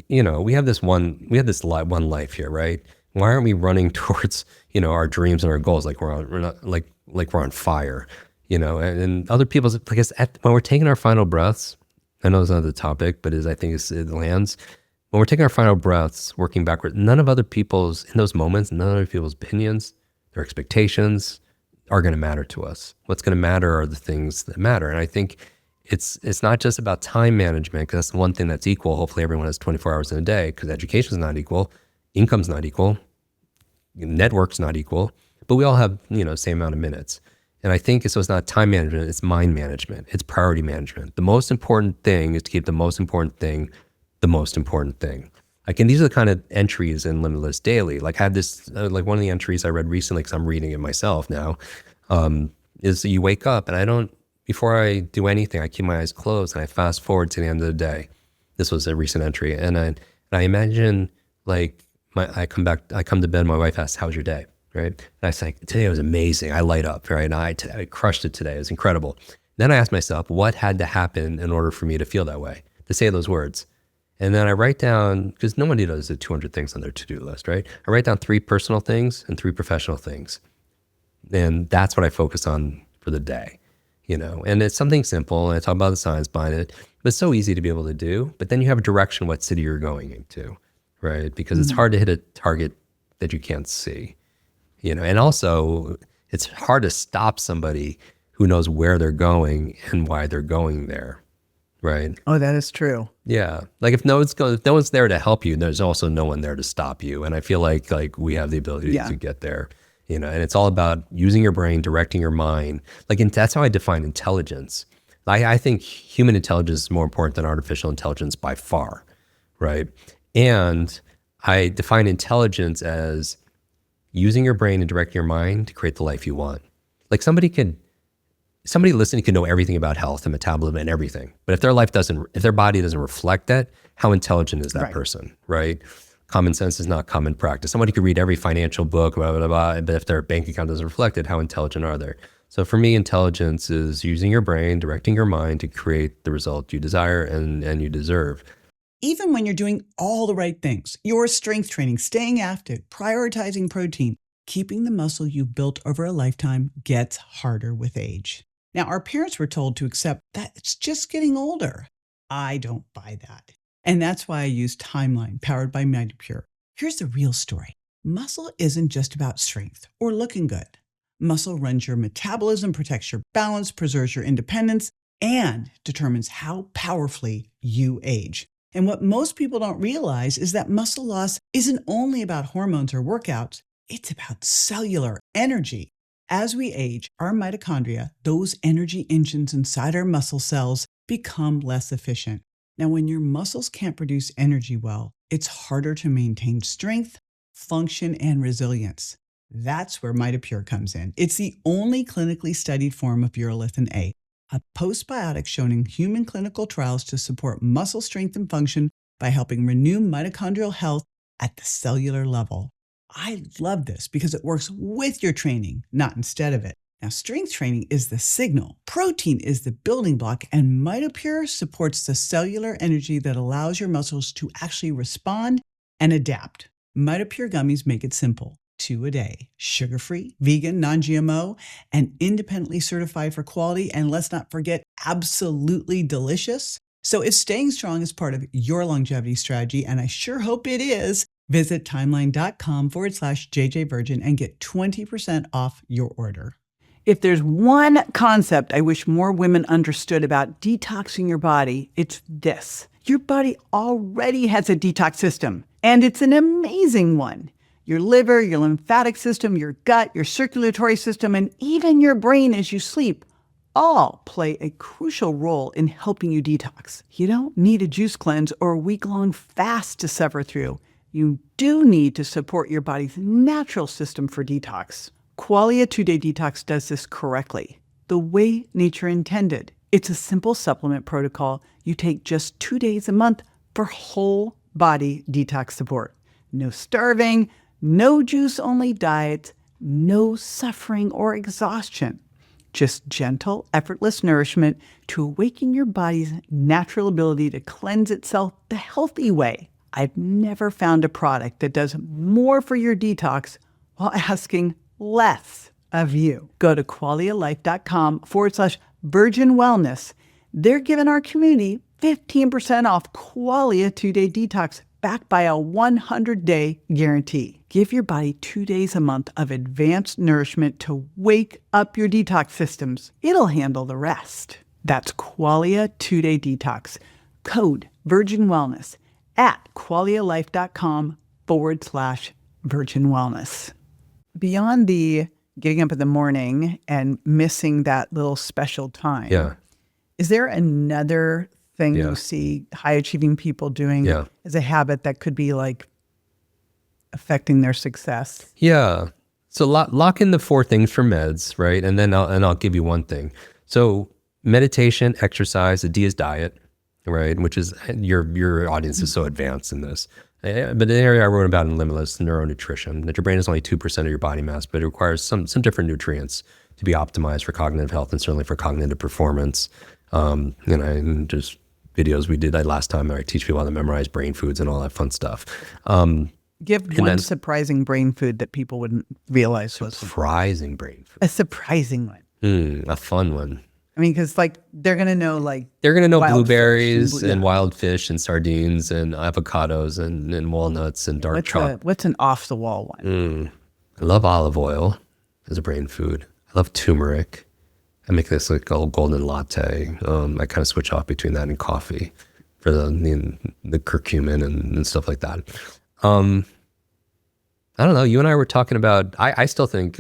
we have this one life here, right? Why aren't we running towards, our dreams and our goals like we're on fire, and other people's, like when we're taking our final breaths, I know it's not the topic, but I think it lands. When we're taking our final breaths, working backward, in those moments, none of other people's opinions, their expectations are going to matter to us. What's going to matter are the things that matter. And I think it's not just about time management, because that's the one thing that's equal. Hopefully everyone has 24 hours in a day, because education is not equal. Income's not equal, network's not equal, but we all have, same amount of minutes. And I think so it's not time management, it's mind management, it's priority management. The most important thing is to keep the most important thing the most important thing. Like, and these are the kind of entries in Limitless Daily. Like, I had this, like one of the entries I read recently, because I'm reading it myself now, is you wake up and before I do anything, I keep my eyes closed and I fast forward to the end of the day. This was a recent entry. And I imagine, like, I come to bed, my wife asks, "How's your day?" Right? And I say, "Today was amazing. I light up, right? And I crushed it today. It was incredible." Then I ask myself, what had to happen in order for me to feel that way, to say those words? And then I write down, because nobody does the 200 things on their to-do list, right? I write down 3 personal things and 3 professional things. And that's what I focus on for the day, and it's something simple. And I talk about the science behind it, but it's so easy to be able to do. But then you have a direction, what city you're going into. Right? Because it's hard to hit a target that you can't see, and also it's hard to stop somebody who knows where they're going and why they're going there, right? Oh, that is true. Yeah. Like if if no one's there to help you, there's also no one there to stop you. And I feel like we have the ability Yeah. to get there, and it's all about using your brain, directing your mind. And that's how I define intelligence. I think human intelligence is more important than artificial intelligence by far, right? And I define intelligence as using your brain and directing your mind to create the life you want. Like somebody listening can know everything about health and metabolism and everything, but if their body doesn't reflect that, how intelligent is that person, right? Common sense is not common practice. Somebody could read every financial book, blah, blah, blah, but if their bank account doesn't reflect it, how intelligent are they? So for me, intelligence is using your brain, directing your mind to create the result you desire and you deserve. Even when you're doing all the right things, your strength training, staying active, prioritizing protein, keeping the muscle you built over a lifetime gets harder with age. Now, our parents were told to accept that it's just getting older. I don't buy that. And that's why I use Timeline, powered by MitoPure. Here's the real story. Muscle isn't just about strength or looking good. Muscle runs your metabolism, protects your balance, preserves your independence, and determines how powerfully you age. And what most people don't realize is that muscle loss isn't only about hormones or workouts, it's about cellular energy. As we age, our mitochondria, those energy engines inside our muscle cells, become less efficient. Now, when your muscles can't produce energy well, it's harder to maintain strength, function, and resilience. That's where MitoPure comes in. It's the only clinically studied form of urolithin A, a postbiotic shown in human clinical trials to support muscle strength and function by helping renew mitochondrial health at the cellular level. I love this because it works with your training, not instead of it. Now, strength training is the signal, protein is the building block, and MitoPure supports the cellular energy that allows your muscles to actually respond and adapt. MitoPure gummies make it simple. 2 a day, sugar-free, vegan, non-GMO, and independently certified for quality. And let's not forget, absolutely delicious. So if staying strong is part of your longevity strategy, and I sure hope it is, visit timeline.com/JJVirgin and get 20% off your order. If there's one concept I wish more women understood about detoxing your body, it's this. Your body already has a detox system, and it's an amazing one. Your liver, your lymphatic system, your gut, your circulatory system, and even your brain as you sleep all play a crucial role in helping you detox. You don't need a juice cleanse or a week-long fast to suffer through. You do need to support your body's natural system for detox. Qualia 2-Day Detox does this correctly, the way nature intended. It's a simple supplement protocol you take just 2 days a month for whole body detox support. No starving, no juice-only diets, no suffering or exhaustion. Just gentle, effortless nourishment to awaken your body's natural ability to cleanse itself the healthy way. I've never found a product that does more for your detox while asking less of you. Go to qualialife.com/virgin wellness. They're giving our community 15% off Qualia 2-Day Detox, backed by a 100-day guarantee. Give your body 2 days a month of advanced nourishment to wake up your detox systems. It'll handle the rest. That's Qualia 2-Day Detox. Code Virgin Wellness at qualialife.com/virgin wellness. Beyond the getting up in the morning and missing that little special time, is there another thing you see high-achieving people doing as a habit that could be like affecting their success? Yeah. So lock in the 4 things for meds, right? And then I'll give you one thing. So meditation, exercise, the D is diet, right? Which is your audience is so advanced in this. But the area I wrote about in Limitless, neuronutrition, that your brain is only 2% of your body mass, but it requires some different nutrients to be optimized for cognitive health and certainly for cognitive performance. And just videos we did that last time, I teach people how to memorize brain foods and all that fun stuff. Give one surprising brain food that people wouldn't realize was surprising brain food. A surprising one. A fun one. I mean, because they're gonna know blueberries and wild fish and sardines and avocados and walnuts and dark chocolate. What's an off the wall one? I love olive oil as a brain food. I love turmeric. I make this like a golden latte. I kind of switch off between that and coffee for the curcumin and stuff like that. I don't know. You and I were talking about. I still think.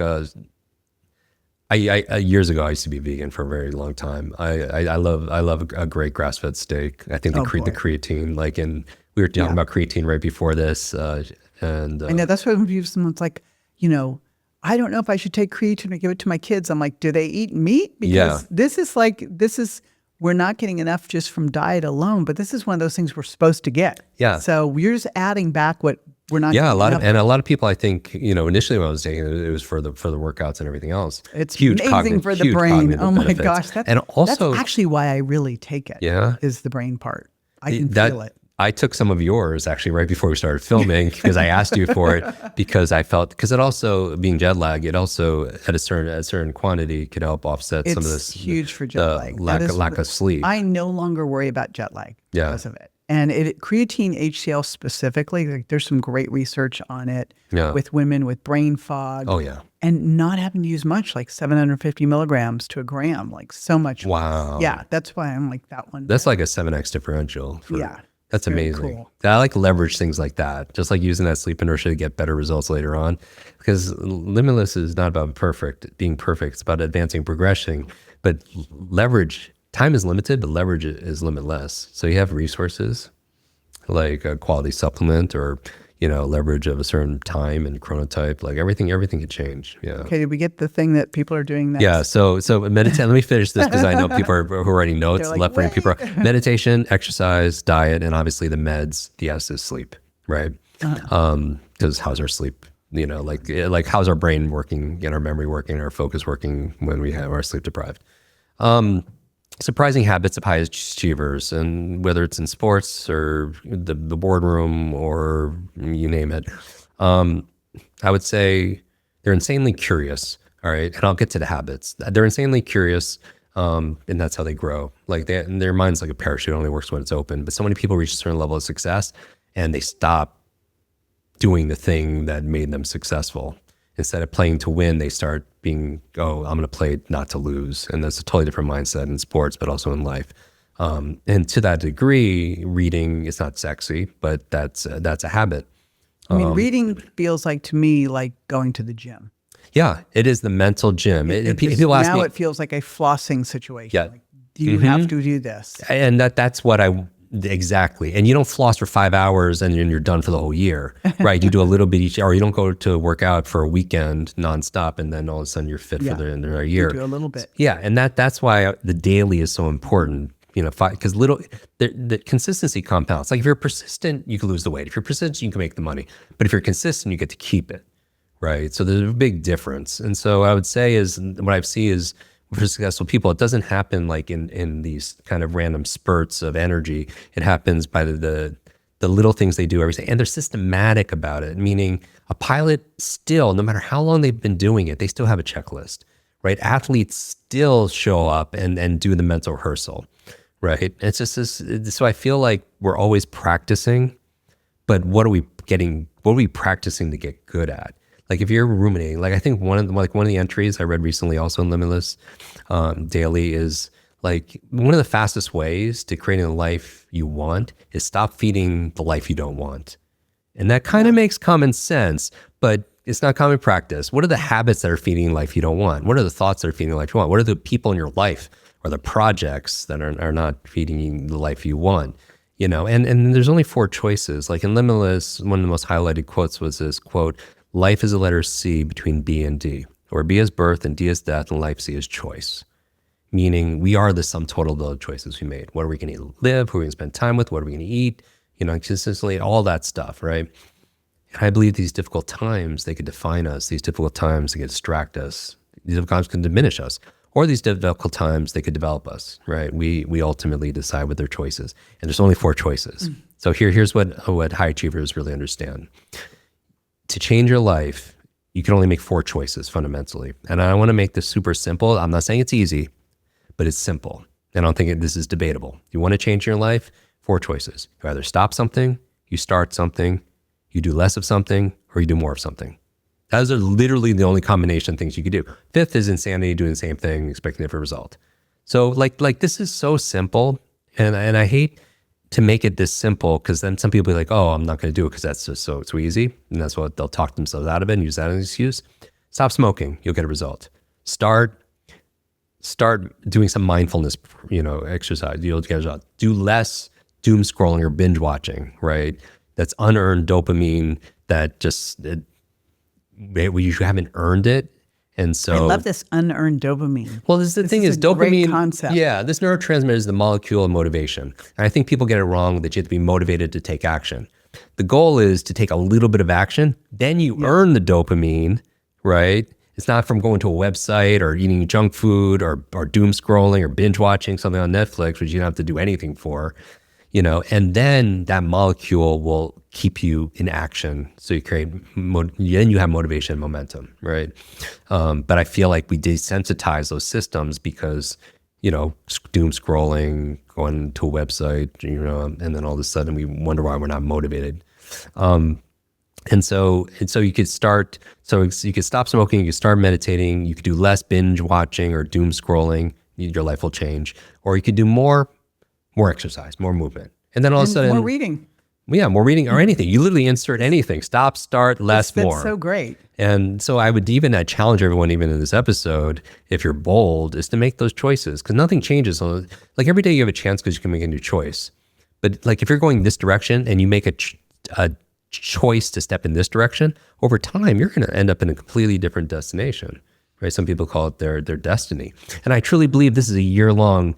I years ago I used to be vegan for a very long time. I love a great grass fed steak. I think the creatine, like, and we were talking about creatine right before this, and I know that's what when someone's like, I don't know if I should take creatine or give it to my kids. I'm like, do they eat meat? Because this is we're not getting enough just from diet alone, but this is one of those things we're supposed to get. Yeah. So we're just adding back what we're not. Yeah, a lot of people. I think initially when I was taking it, it was for the workouts and everything else. It's huge, amazing for the brain. Oh my gosh, that's actually why I really take it. Yeah, is the brain part. I can feel it. I took some of yours actually right before we started filming because I asked you for it because I felt it also being jet lag, it also at a certain quantity could help offset some of this. It's huge for jet lag. Lack of sleep. I no longer worry about jet lag because of it. And creatine HCl specifically, like, there's some great research on it with women with brain fog. Oh yeah. And not having to use much, like 750 milligrams to a gram, like so much. Wow. Yeah, that's why I'm like that one. That's like a 7x differential. That's amazing. Cool. I like leverage things like that, just like using that sleep inertia to get better results later on. Because Limitless is not about being perfect. It's about advancing progression. But leverage, time is limited, but leverage is limitless. So you have resources like a quality supplement or leverage of a certain time and chronotype. Like everything could change. Yeah. Okay. Did we get the thing that people are doing next? Yeah. So meditate. Let me finish this because I know people who are writing notes. Like, left brain people meditation, exercise, diet, and obviously the meds. The S is sleep, right? Because how's our sleep? Like how's our brain working, and our memory working, our focus working when we have our sleep deprived? Surprising habits of high achievers, and whether it's in sports or the boardroom or you name it, I would say they're insanely curious. All right, and I'll get to the habits. They're insanely curious, and that's how they grow. Like their mind's like a parachute; only works when it's open. But so many people reach a certain level of success, and they stop doing the thing that made them successful. Instead of playing to win, they start being, I'm going to play not to lose. And that's a totally different mindset in sports, but also in life. And to that degree, reading is not sexy, but that's a habit. I mean, reading feels like to me like going to the gym. Yeah, it is the mental gym. People ask me, it feels like a flossing situation. Yeah. Like, do you have to do this? And that's what exactly. And you don't floss for 5 hours and you're done for the whole year, right? You do a little bit each, or you don't go to work out for a weekend nonstop and then all of a sudden you're fit for the entire year. You do a little bit. Yeah. And that's why the daily is so important, because the consistency compounds. Like if you're persistent, you can lose the weight. If you're persistent, you can make the money. But if you're consistent, you get to keep it, right? So there's a big difference. And so I would say what I see is, for successful people, it doesn't happen like in these kind of random spurts of energy. It happens by the little things they do every day, and they're systematic about it. Meaning, a pilot still, no matter how long they've been doing it, they still have a checklist, right? Athletes still show up and do the mental rehearsal, right? It's just this. So I feel like we're always practicing, but what are we practicing to get good at? Like if you're ruminating, like I think one of the entries I read recently also in Limitless Daily is like one of the fastest ways to creating the life you want is stop feeding the life you don't want. And that kind of makes common sense, but it's not common practice. What are the habits that are feeding the life you don't want? What are the thoughts that are feeding the life you want? What are the people in your life or the projects that are not feeding the life you want? And there's only 4 choices. Like in Limitless, one of the most highlighted quotes was this quote, "Life is a letter C between B and D, or B is birth and D is death, and life C is choice." Meaning we are the sum total of the choices we made. What are we going to live? Who are we going to spend time with? What are we going to eat? Consistently, all that stuff, right? And I believe these difficult times, they could define us. These difficult times, they could distract us. These difficult times can diminish us. Or these difficult times, they could develop us, right? We ultimately decide with their choices. And there's only 4 choices. So here's what high achievers really understand. To change your life, you can only make 4 choices fundamentally. And I want to make this super simple. I'm not saying it's easy, but it's simple. And I don't think this is debatable. You want to change your life? 4 choices. You either stop something, you start something, you do less of something, or you do more of something. Those are literally the only combination of things you could do. Fifth is insanity, doing the same thing, expecting a different result. So like this is so simple, and I hate to make it this simple, because then some people be like, oh, I'm not going to do it because that's just so easy, and that's what they'll talk themselves out of it and use that as an excuse. Stop smoking, you'll get a result. Start doing some mindfulness, exercise, you'll get a result. Do less doom scrolling or binge watching, right? That's unearned dopamine that you haven't earned it. And so I love this unearned dopamine. Well, the thing is dopamine. Great concept. Yeah, this neurotransmitter is the molecule of motivation. And I think people get it wrong that you have to be motivated to take action. The goal is to take a little bit of action, then you earn the dopamine, right? It's not from going to a website or eating junk food or doom scrolling or binge watching something on Netflix, which you don't have to do anything for. And then that molecule will keep you in action. So you then you have motivation and momentum, right? But I feel like we desensitize those systems because, doom scrolling, going to a website, and then all of a sudden we wonder why we're not motivated. And so you could start, you could stop smoking, you could start meditating, you could do less binge watching or doom scrolling, your life will change. Or you could do more exercise, more movement. And then all of a sudden, more reading. Yeah, more reading or anything. You literally insert anything. Stop, start, less, more. That's so great. And so I would challenge everyone, even in this episode, if you're bold, is to make those choices, because nothing changes. Like every day you have a chance because you can make a new choice. But like if you're going this direction and you make a choice to step in this direction, over time, you're going to end up in a completely different destination, right? Some people call it their destiny. And I truly believe this is a year-long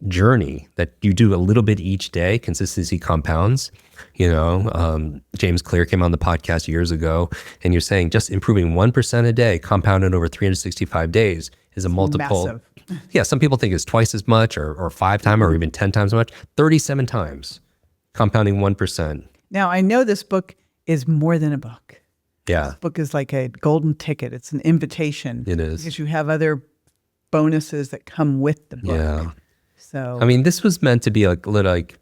journey that you do a little bit each day. Consistency compounds. James Clear came on the podcast years ago, and you're saying just improving 1% a day compounded over 365 days is a multiple. Massive. Yeah, some people think it's twice as much or 5 times or even 10 times as much. 37 times compounding 1%. Now, I know this book is more than a book. Yeah. This book is like a golden ticket. It's an invitation. It is. Because you have other bonuses that come with the book. Yeah. So, I mean, this was meant to be like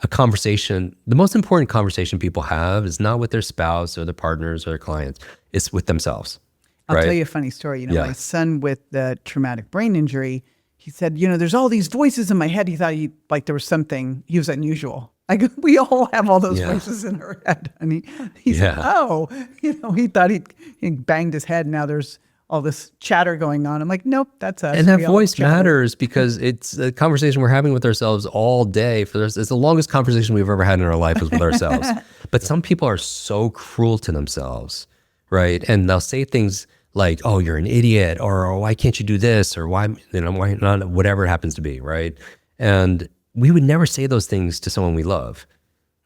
a conversation. The most important conversation people have is not with their spouse or their partners or their clients. It's with themselves. I'll right? tell you a funny story. Yeah. My son with the traumatic brain injury, he said, there's all these voices in my head. He thought there was something, he was unusual. We all have all those voices in our head. And he said, he thought he banged his head. Now there's all this chatter going on. I'm like, nope, that's us. And that voice matters because it's a conversation we're having with ourselves all day. It's the longest conversation we've ever had in our life is with ourselves. But some people are so cruel to themselves, right? And they'll say things like, oh, you're an idiot, or why can't you do this, or why not, whatever it happens to be, right? And we would never say those things to someone we love,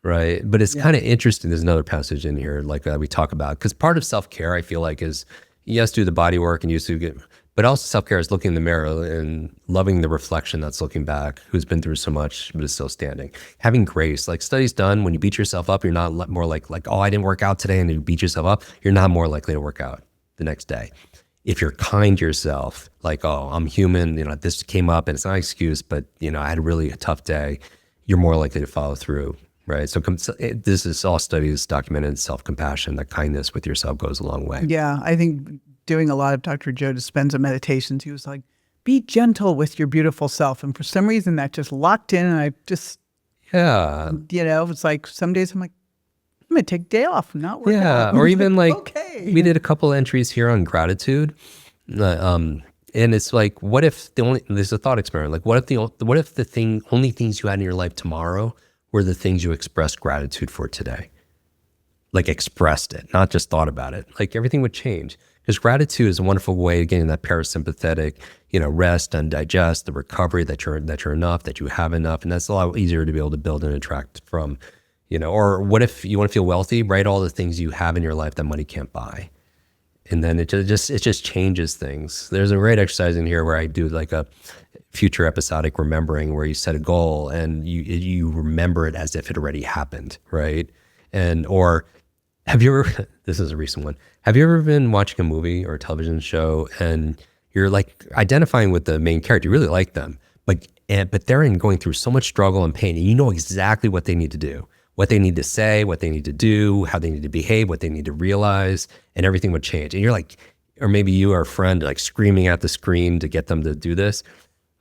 right? But it's kind of interesting. There's another passage in here we talk about, because part of self-care, I feel like, is yes, do the body work and but also self-care is looking in the mirror and loving the reflection that's looking back, who's been through so much but is still standing. Having grace, like studies done, when you beat yourself up, you're not more like, oh, I didn't work out today, and you beat yourself up, you're not more likely to work out the next day. If you're kind to yourself, like, oh, I'm human, this came up and it's not an excuse, but I had really a tough day, you're more likely to follow through, right? So this is all studies documented, self-compassion, that kindness with yourself goes a long way. Yeah, I think doing a lot of Dr. Joe Dispenza meditations, he was like, be gentle with your beautiful self. And for some reason that just locked in, and I just, it's like some days I'm like, I'm going to take a day off and not work out. Or even like, okay. We did a couple entries here on gratitude. And it's like, what if there's a thought experiment. Like, what if the only things you had in your life tomorrow were the things you expressed gratitude for today? Like expressed it, not just thought about it. Like everything would change. Because gratitude is a wonderful way of getting that parasympathetic, rest and digest, the recovery that you're enough, that you have enough. And that's a lot easier to be able to build and attract from. Or what if you want to feel wealthy? Write all the things you have in your life that money can't buy. And then it just changes things. There's a great exercise in here where I do like a future episodic remembering, where you set a goal and you remember it as if it already happened, right? Or have you ever, this is a recent one, have you ever been watching a movie or a television show and you're like identifying with the main character, you really like them, but they're going through so much struggle and pain, and you know exactly what they need to do. what they need to say, what they need to do, how they need to behave, what they need to realize, and everything would change. And you're like, or maybe you or a friend like screaming at the screen to get them to do this.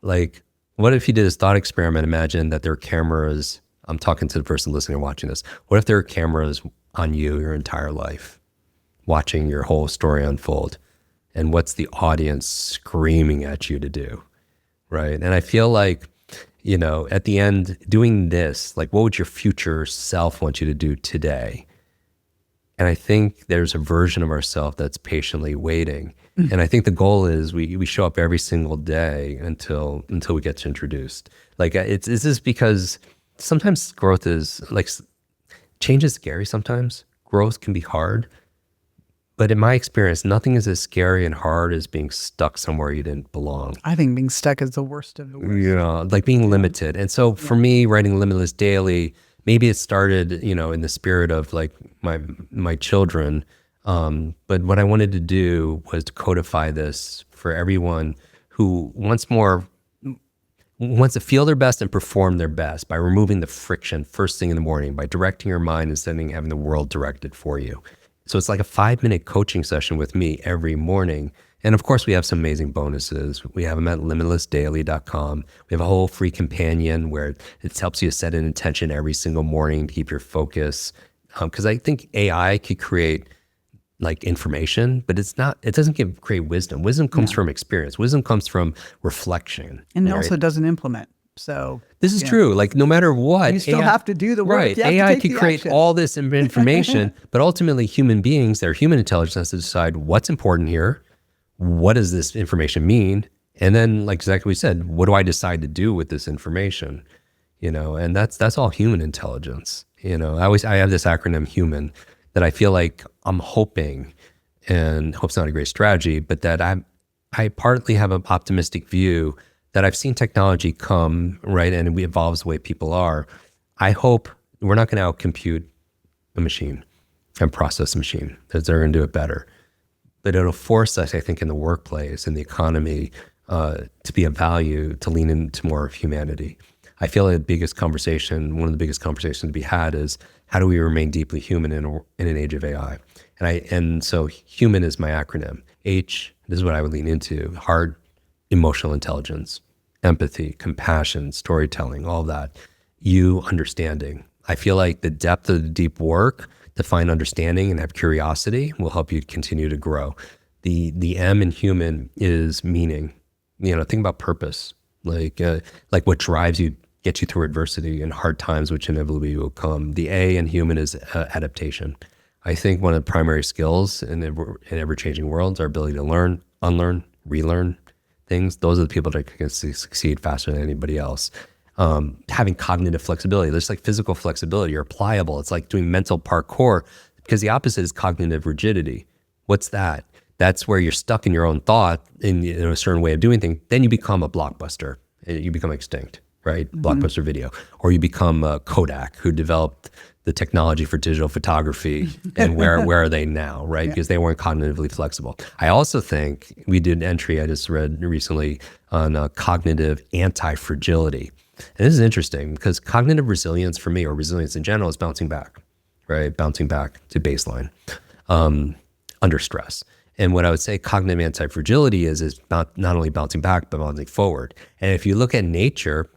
Like, what if you did this thought experiment? Imagine that there are cameras. I'm talking to the person listening and watching this. What if there are cameras on you your entire life, watching your whole story unfold? And what's the audience screaming at you to do, right? And I feel like, you know, at the end, doing this, like, what would your future self want you to do today? And I think there's a version of ourselves that's patiently waiting. And I think the goal is we show up every single day until we get introduced. Like, it's just because sometimes growth is like, change is scary sometimes. Growth can be hard. But in my experience, nothing is as scary and hard as being stuck somewhere you didn't belong. I think being stuck is the worst of the worst. Yeah, like being limited. And so for me, writing Limitless Daily, maybe it started, you know, in the spirit of like my children. But what I wanted to do was to codify this for everyone who wants to feel their best and perform their best by removing the friction first thing in the morning, by directing your mind instead of having the world directed for you. So it's like a 5-minute coaching session with me every morning. And of course, we have some amazing bonuses. We have them at limitlessdaily.com. We have a whole free companion where it helps you set an intention every single morning to keep your focus. Because I think AI could create like information, but it doesn't create wisdom. Wisdom comes from experience. Wisdom comes from reflection. And it also doesn't implement. So this is true. Like no matter what, you still have to do the work. Right. You have AI to could create all this information, but ultimately human beings, their human intelligence has to decide what's important here. What does this information mean? And then, like exactly what we said, what do I decide to do with this information? You know, and that's all human intelligence. You know, I have this acronym HUMAN that I feel like I'm hoping, and hope's not a great strategy, but that I partly have an optimistic view that I've seen technology come, right, and it evolves the way people are. I hope we're not going to outcompute a machine and process a machine, that they're going to do it better. But it'll force us, I think, in the workplace, in the economy, to be of value, to lean into more of humanity. I feel like one of the biggest conversations to be had is how do we remain deeply human in an age of AI? And so HUMAN is my acronym. H, this is what I would lean into: hard emotional intelligence, empathy, compassion, storytelling, all that. U, understanding. I feel like the depth of the deep work to find understanding and have curiosity will help you continue to grow. The M in human is meaning. You know, think about purpose, like what drives you, gets you through adversity and hard times, which inevitably will come. The A in human is adaptation. I think one of the primary skills in ever-changing worlds, our ability to learn, unlearn, relearn things. Those are the people that can succeed faster than anybody else. Having cognitive flexibility. There's like physical flexibility. You're pliable. It's like doing mental parkour, because the opposite is cognitive rigidity. What's that? That's where you're stuck in your own thought in a certain way of doing things. Then you become a blockbuster. You become extinct, right? Mm-hmm. Blockbuster video. Or you become Kodak, who developed the technology for digital photography, and where are they now, right? Because they weren't cognitively flexible. I also think we did an entry I just read recently on cognitive anti-fragility. And this is interesting because cognitive resilience for me, or resilience in general, is bouncing back, right? Bouncing back to baseline under stress. And what I would say cognitive anti-fragility is not only bouncing back, but bouncing forward. And if you look at nature,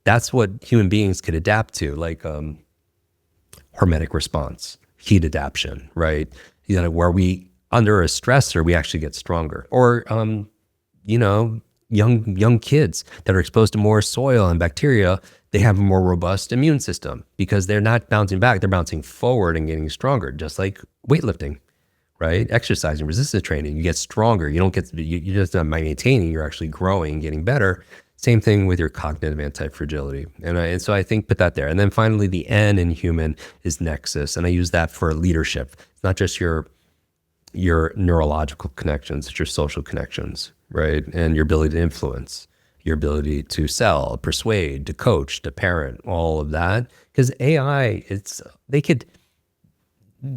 that's what human beings could adapt to, like hermetic response, heat adaptation, right? You know, where we, under a stressor, we actually get stronger. Or, you know, young kids that are exposed to more soil and bacteria, they have a more robust immune system because they're not bouncing back, they're bouncing forward and getting stronger, just like weightlifting, right? Exercising, resistance training, you get stronger. You don't get, you're just not maintaining, you're actually growing and getting better. Same thing with your cognitive anti-fragility. And so I think put that there. And then finally, the N in human is nexus. And I use that for leadership. It's not just your neurological connections, it's your social connections, right? And your ability to influence, your ability to sell, persuade, to coach, to parent, all of that. Because AI, they could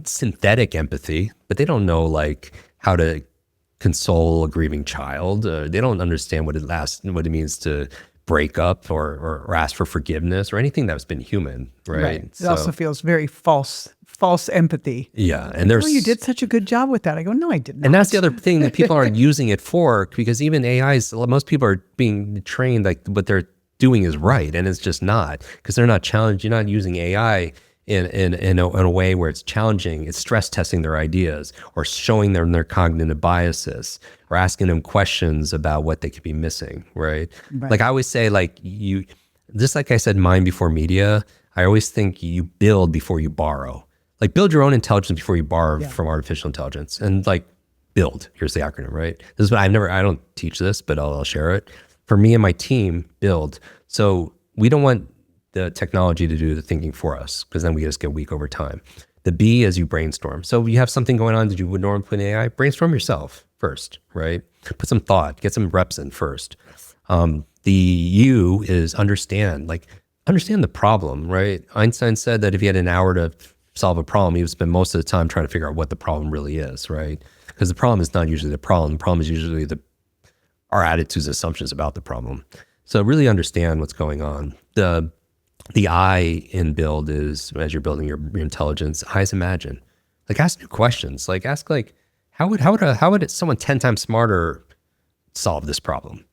synthetic empathy, but they don't know like how to console a grieving child. They don't understand what it means to break up or ask for forgiveness or anything that's been human, right? It also feels very false empathy. Yeah, and Like, there's oh, you did such a good job with that. I go, no, I did not. and that's the other thing that people aren't using it for, because even AIs, most people are being trained like what they're doing is right, and it's just not, because they're not challenged. You're not using AI in a way where it's challenging. It's stress testing their ideas or showing them their cognitive biases or asking them questions about what they could be missing, right? Like I always say, like just like I said, mind before media, I always think you build before you borrow. Like build your own intelligence before you borrow from artificial intelligence, and like build. Here's the acronym, right? This is what I don't teach this, but I'll share it. For me and my team, build. So we don't want the technology to do the thinking for us, because then we just get weak over time. The B is you brainstorm. So you have something going on that you would normally put in AI, brainstorm yourself first, right? Put some thought, get some reps in first. The U is understand the problem, right? Einstein said that if he had an hour to solve a problem, he would spend most of the time trying to figure out what the problem really is, right? Because the problem is not usually the problem. The problem is usually our attitudes and assumptions about the problem. So really understand what's going on. The I in build is, as you're building your intelligence, I is imagine. Like ask new questions. Like ask how would someone 10 times smarter solve this problem?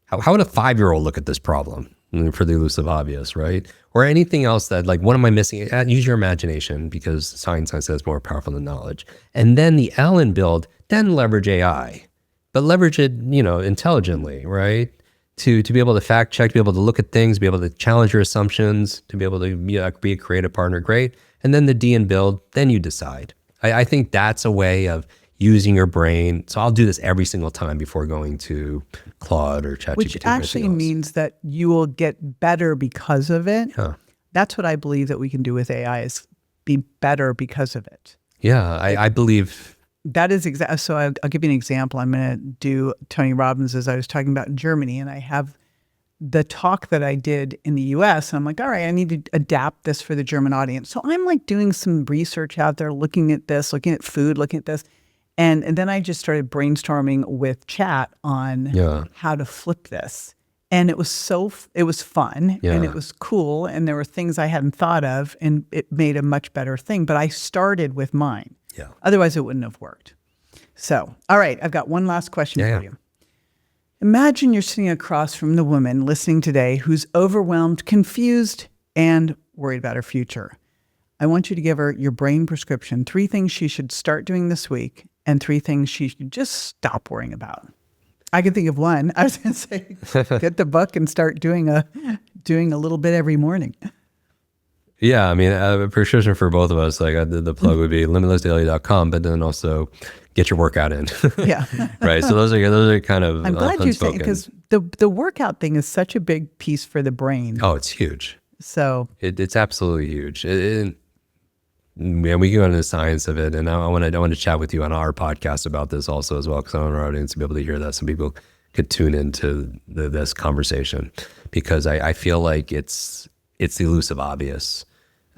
How would a 5-year-old look at this problem? For the elusive obvious, right? Or anything else that, like, what am I missing? Use your imagination, because science says it's more powerful than knowledge. And then the L in build, then leverage AI, but leverage it, intelligently, right? To be able to fact check, to be able to look at things, be able to challenge your assumptions, to be able to be a creative partner, great. And then the D in build, then you decide. I think that's a way of using your brain. So I'll do this every single time before going to Claude or ChatGPT. Which actually means that you will get better because of it. Yeah. That's what I believe that we can do with AI, is be better because of it. Yeah, I believe. That is exactly. So I'll give you an example. I'm going to do Tony Robbins, as I was talking about, in Germany, and I have the talk that I did in the US. And I'm like, all right, I need to adapt this for the German audience. So I'm like doing some research out there, looking at this, looking at food, looking at this. And then I just started brainstorming with chat on how to flip this. And it was fun and it was cool. And there were things I hadn't thought of, and it made a much better thing. But I started with mine. Yeah. Otherwise, it wouldn't have worked. So, all right, I've got one last question for you. Imagine you're sitting across from the woman listening today who's overwhelmed, confused, and worried about her future. I want you to give her your brain prescription, 3 things she should start doing this week, and 3 things she should just stop worrying about. I can think of one. I was going to say, get the book and start doing a little bit every morning. Yeah, I mean, a prescription for both of us, like the plug would be limitlessdaily.com, but then also get your workout in. Yeah. Right. So those are kind of I'm glad you say it, because the workout thing is such a big piece for the brain. Oh, it's huge. So it's absolutely huge. And we can go into the science of it, and I want to chat with you on our podcast about this also as well, because I want our audience to be able to hear that. Some people could tune into this conversation, because I feel like it's the elusive obvious.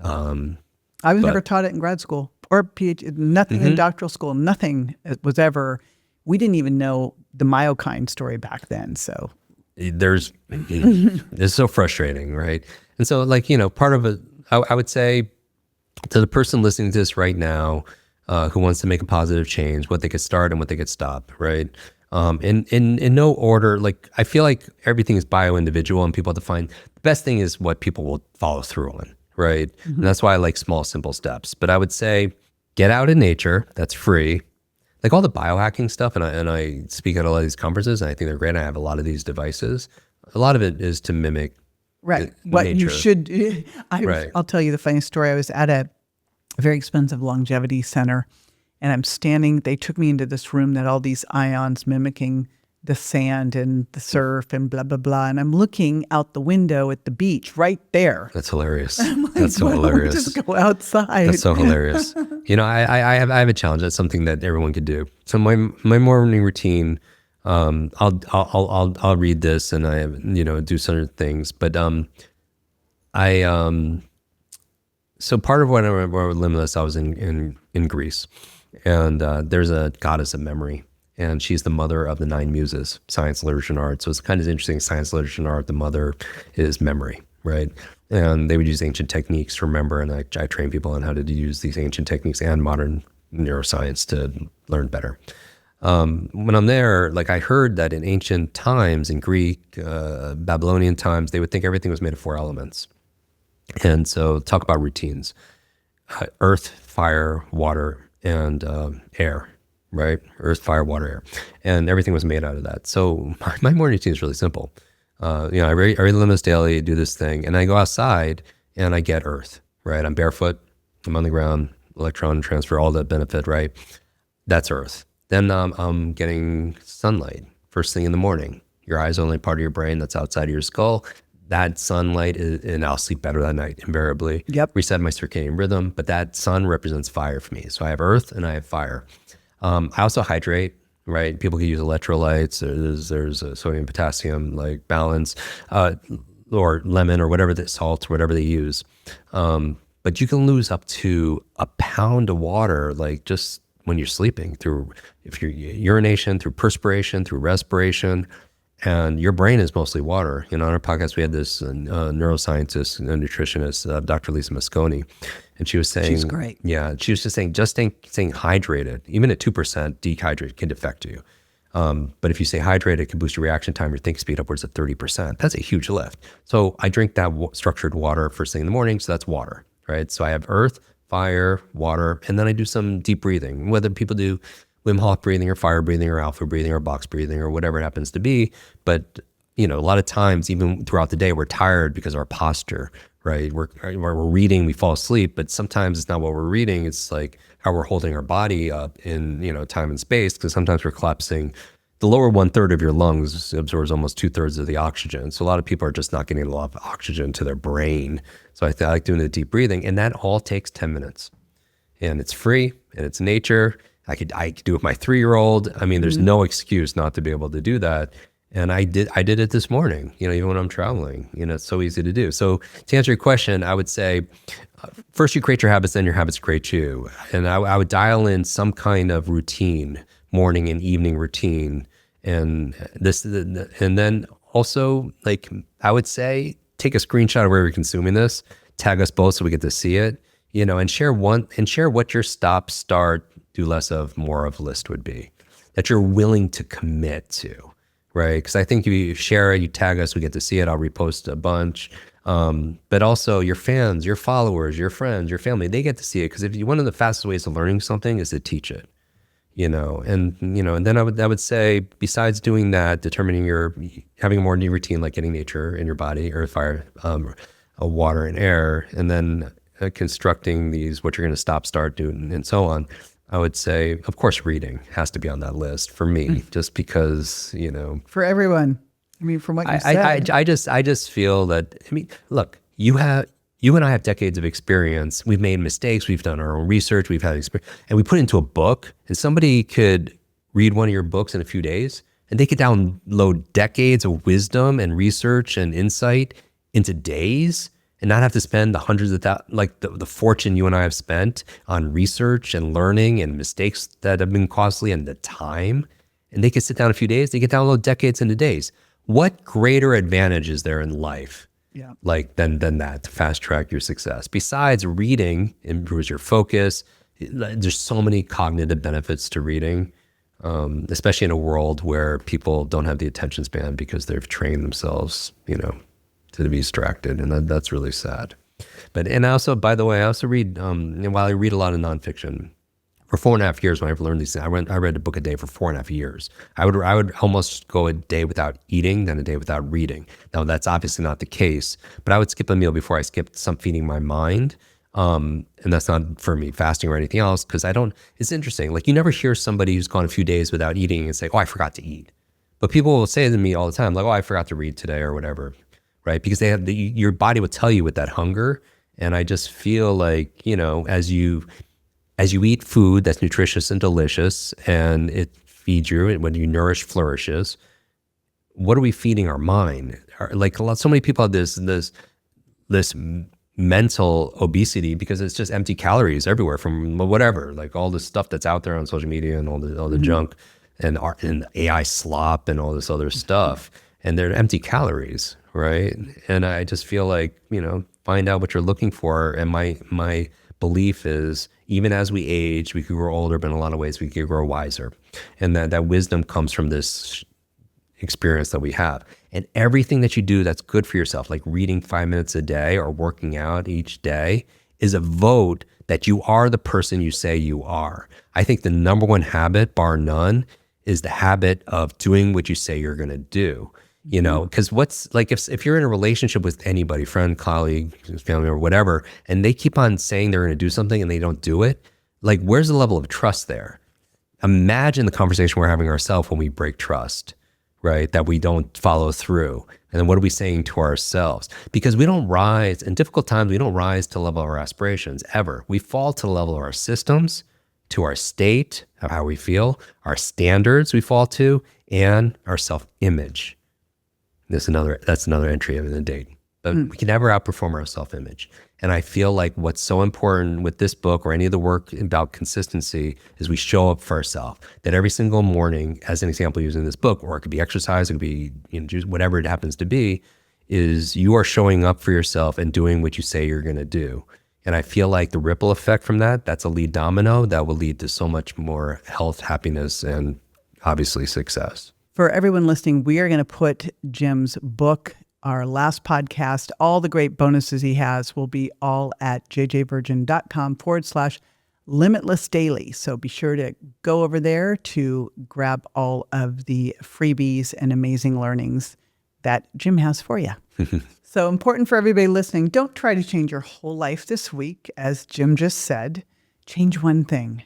I was never taught it in grad school or PhD, nothing in doctoral school, nothing was ever, we didn't even know the myokine story back then. So it's so frustrating, right? And so, like, part of it, I would say to the person listening to this right now, who wants to make a positive change, what they could start and what they could stop, right? In no order. Like, I feel like everything is bio-individual, and people have to find the best thing is what people will follow through on, right? And that's why I like small, simple steps. But I would say get out in nature. That's free. Like all the biohacking stuff, and I speak at a lot of these conferences, and I think they're great. I have a lot of these devices. A lot of it is to mimic what nature. You should. I'll tell you the funny story. I was at a very expensive longevity center, and I'm standing. They took me into this room that all these ions mimicking the sand and the surf and blah, blah, blah. And I'm looking out the window at the beach right there. That's hilarious. Like, that's so hilarious. Just go outside. That's so hilarious. I have a challenge. That's something that everyone could do. So my morning routine, I'll read this and I do certain things. But so part of when I wrote Limitless, I was in Greece, and there's a goddess of memory. And she's the mother of the 9 muses, science, literature, and art. So it's kind of interesting. Science, literature, and art, the mother is memory, right? And they would use ancient techniques to remember. And I train people on how to use these ancient techniques and modern neuroscience to learn better. When I'm there, like I heard that in ancient times, in Greek, Babylonian times, they would think everything was made of 4 elements. And so talk about routines, earth, fire, water, and air, right? Earth, fire, water, air. And everything was made out of that. So my morning routine is really simple. I read the limits daily, do this thing, and I go outside and I get earth, right? I'm barefoot, I'm on the ground, electron transfer, all that benefit, right? That's earth. Then I'm getting sunlight first thing in the morning. Your eye's only part of your brain that's outside of your skull. That sunlight and I'll sleep better that night, invariably. Yep. Reset my circadian rhythm, but that sun represents fire for me. So I have earth and I have fire. I also hydrate, right? People can use electrolytes. There's sodium, potassium, like balance, or lemon or whatever, the salt, whatever they use. But you can lose up to a pound of water, like just when you're sleeping, if you're urination, through perspiration, through respiration, and your brain is mostly water. On our podcast, we had this neuroscientist, nutritionist, Dr. Lisa Mosconi, and she was saying, She's great. Yeah, she was just saying, staying hydrated, even at 2% dehydrated can affect you. But if you stay hydrated, it can boost your reaction time, your think speed upwards of 30%. That's a huge lift. So I drink that structured water first thing in the morning, so that's water, right? So I have earth, fire, water, and then I do some deep breathing, whether people do Wim Hof breathing or fire breathing or alpha breathing or box breathing or whatever it happens to be. But, a lot of times, even throughout the day, we're tired because of our posture, right? We're reading, we fall asleep, but sometimes it's not what we're reading. It's like how we're holding our body up in, time and space, because sometimes we're collapsing. The lower 1/3 of your lungs absorbs almost 2/3 of the oxygen. So a lot of people are just not getting a lot of oxygen to their brain. So I like doing the deep breathing, and that all takes 10 minutes. And it's free, and it's nature. I could do it with my 3-year-old. I mean, there's no excuse not to be able to do that. And I did it this morning, even when I'm traveling, it's so easy to do. So to answer your question, I would say, first you create your habits, then your habits create you. And I would dial in some kind of routine, morning and evening routine. And then also, like, I would say, take a screenshot of where you're consuming this, tag us both so we get to see it, and share what your stop, start, do less of, more of list would be, that you're willing to commit to, right? Because I think you share it, you tag us, we get to see it, I'll repost a bunch. But also your fans, your followers, your friends, your family, they get to see it. Because one of the fastest ways of learning something is to teach it, and then I would say, besides doing that, having a more new routine, like getting nature in your body, earth, fire, water, and air, and then constructing what you're going to stop, start, do, and so on. I would say, of course, reading has to be on that list for me, just because, For everyone. I mean, from what you said. I just feel that, look, you and I have decades of experience. We've made mistakes. We've done our own research. We've had experience, and we put it into a book, and somebody could read one of your books in a few days, and they could download decades of wisdom and research and insight into days, and not have to spend the hundreds of thousands, like the fortune you and I have spent on research and learning and mistakes that have been costly, and the time. And they could sit down a few days, they could download decades into days. What greater advantage is there in life, than that, to fast track your success? Besides, reading improves your focus. There's so many cognitive benefits to reading, especially in a world where people don't have the attention span because they've trained themselves, to be distracted, and that's really sad. And also, by the way, I also read, while I read a lot of nonfiction, for 4.5 years when I've learned these things, I read a book a day for 4.5 years. I would almost go a day without eating, then a day without reading. Now, that's obviously not the case, but I would skip a meal before I skipped some feeding my mind. And that's not for me fasting or anything else, because it's interesting. Like, you never hear somebody who's gone a few days without eating and say, oh, I forgot to eat. But people will say to me all the time, like, oh, I forgot to read today or whatever. Right? Because your body will tell you with that hunger. And I just feel like, as you eat food that's nutritious and delicious, and it feeds you, and when you nourish flourishes, what are we feeding our mind? So many people have this mental obesity because it's just empty calories everywhere from whatever, like all the stuff that's out there on social media and all the junk. and AI slop and all this other stuff, and they're empty calories, right? And I just feel like, find out what you're looking for. And my belief is, even as we age, we could grow older, but in a lot of ways we could grow wiser, and that wisdom comes from this experience that we have. And everything that you do that's good for yourself, like reading 5 minutes a day or working out each day, is a vote that you are the person you say you are. I think the number one habit, bar none, is the habit of doing what you say you're going to do. Because what's like, if you're in a relationship with anybody, friend, colleague, family, or whatever, and they keep on saying they're going to do something and they don't do it, like, where's the level of trust there? Imagine the conversation we're having ourselves when we break trust, right? That we don't follow through. And then what are we saying to ourselves? Because we don't rise, in difficult times, we don't rise to the level of our aspirations ever. We fall to the level of our systems, to our state of how we feel, our standards we fall to, and our self-image. That's another entry in the date. But we can never outperform our self-image. And I feel like what's so important with this book or any of the work about consistency is we show up for ourselves. That every single morning, as an example using this book, or it could be exercise, it could be whatever it happens to be, is you are showing up for yourself and doing what you say you're going to do. And I feel like the ripple effect from that's a lead domino that will lead to so much more health, happiness, and obviously success. For everyone listening, we are going to put Jim's book, our last podcast, all the great bonuses he has will be all at jjvirgin.com/limitless daily. So be sure to go over there to grab all of the freebies and amazing learnings that Jim has for you. So important for everybody listening, don't try to change your whole life this week. As Jim just said, change one thing,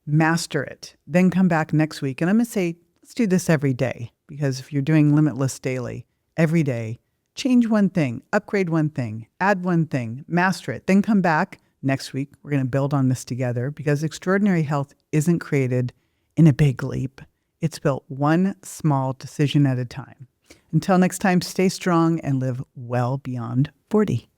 master it, then come back next week. And I'm going to say, let's do this every day, because if you're doing Limitless Daily every day, change one thing, upgrade one thing, add one thing, master it, then come back next week. We're going to build on this together, because extraordinary health isn't created in a big leap. It's built one small decision at a time. Until next time, stay strong and live well beyond 40.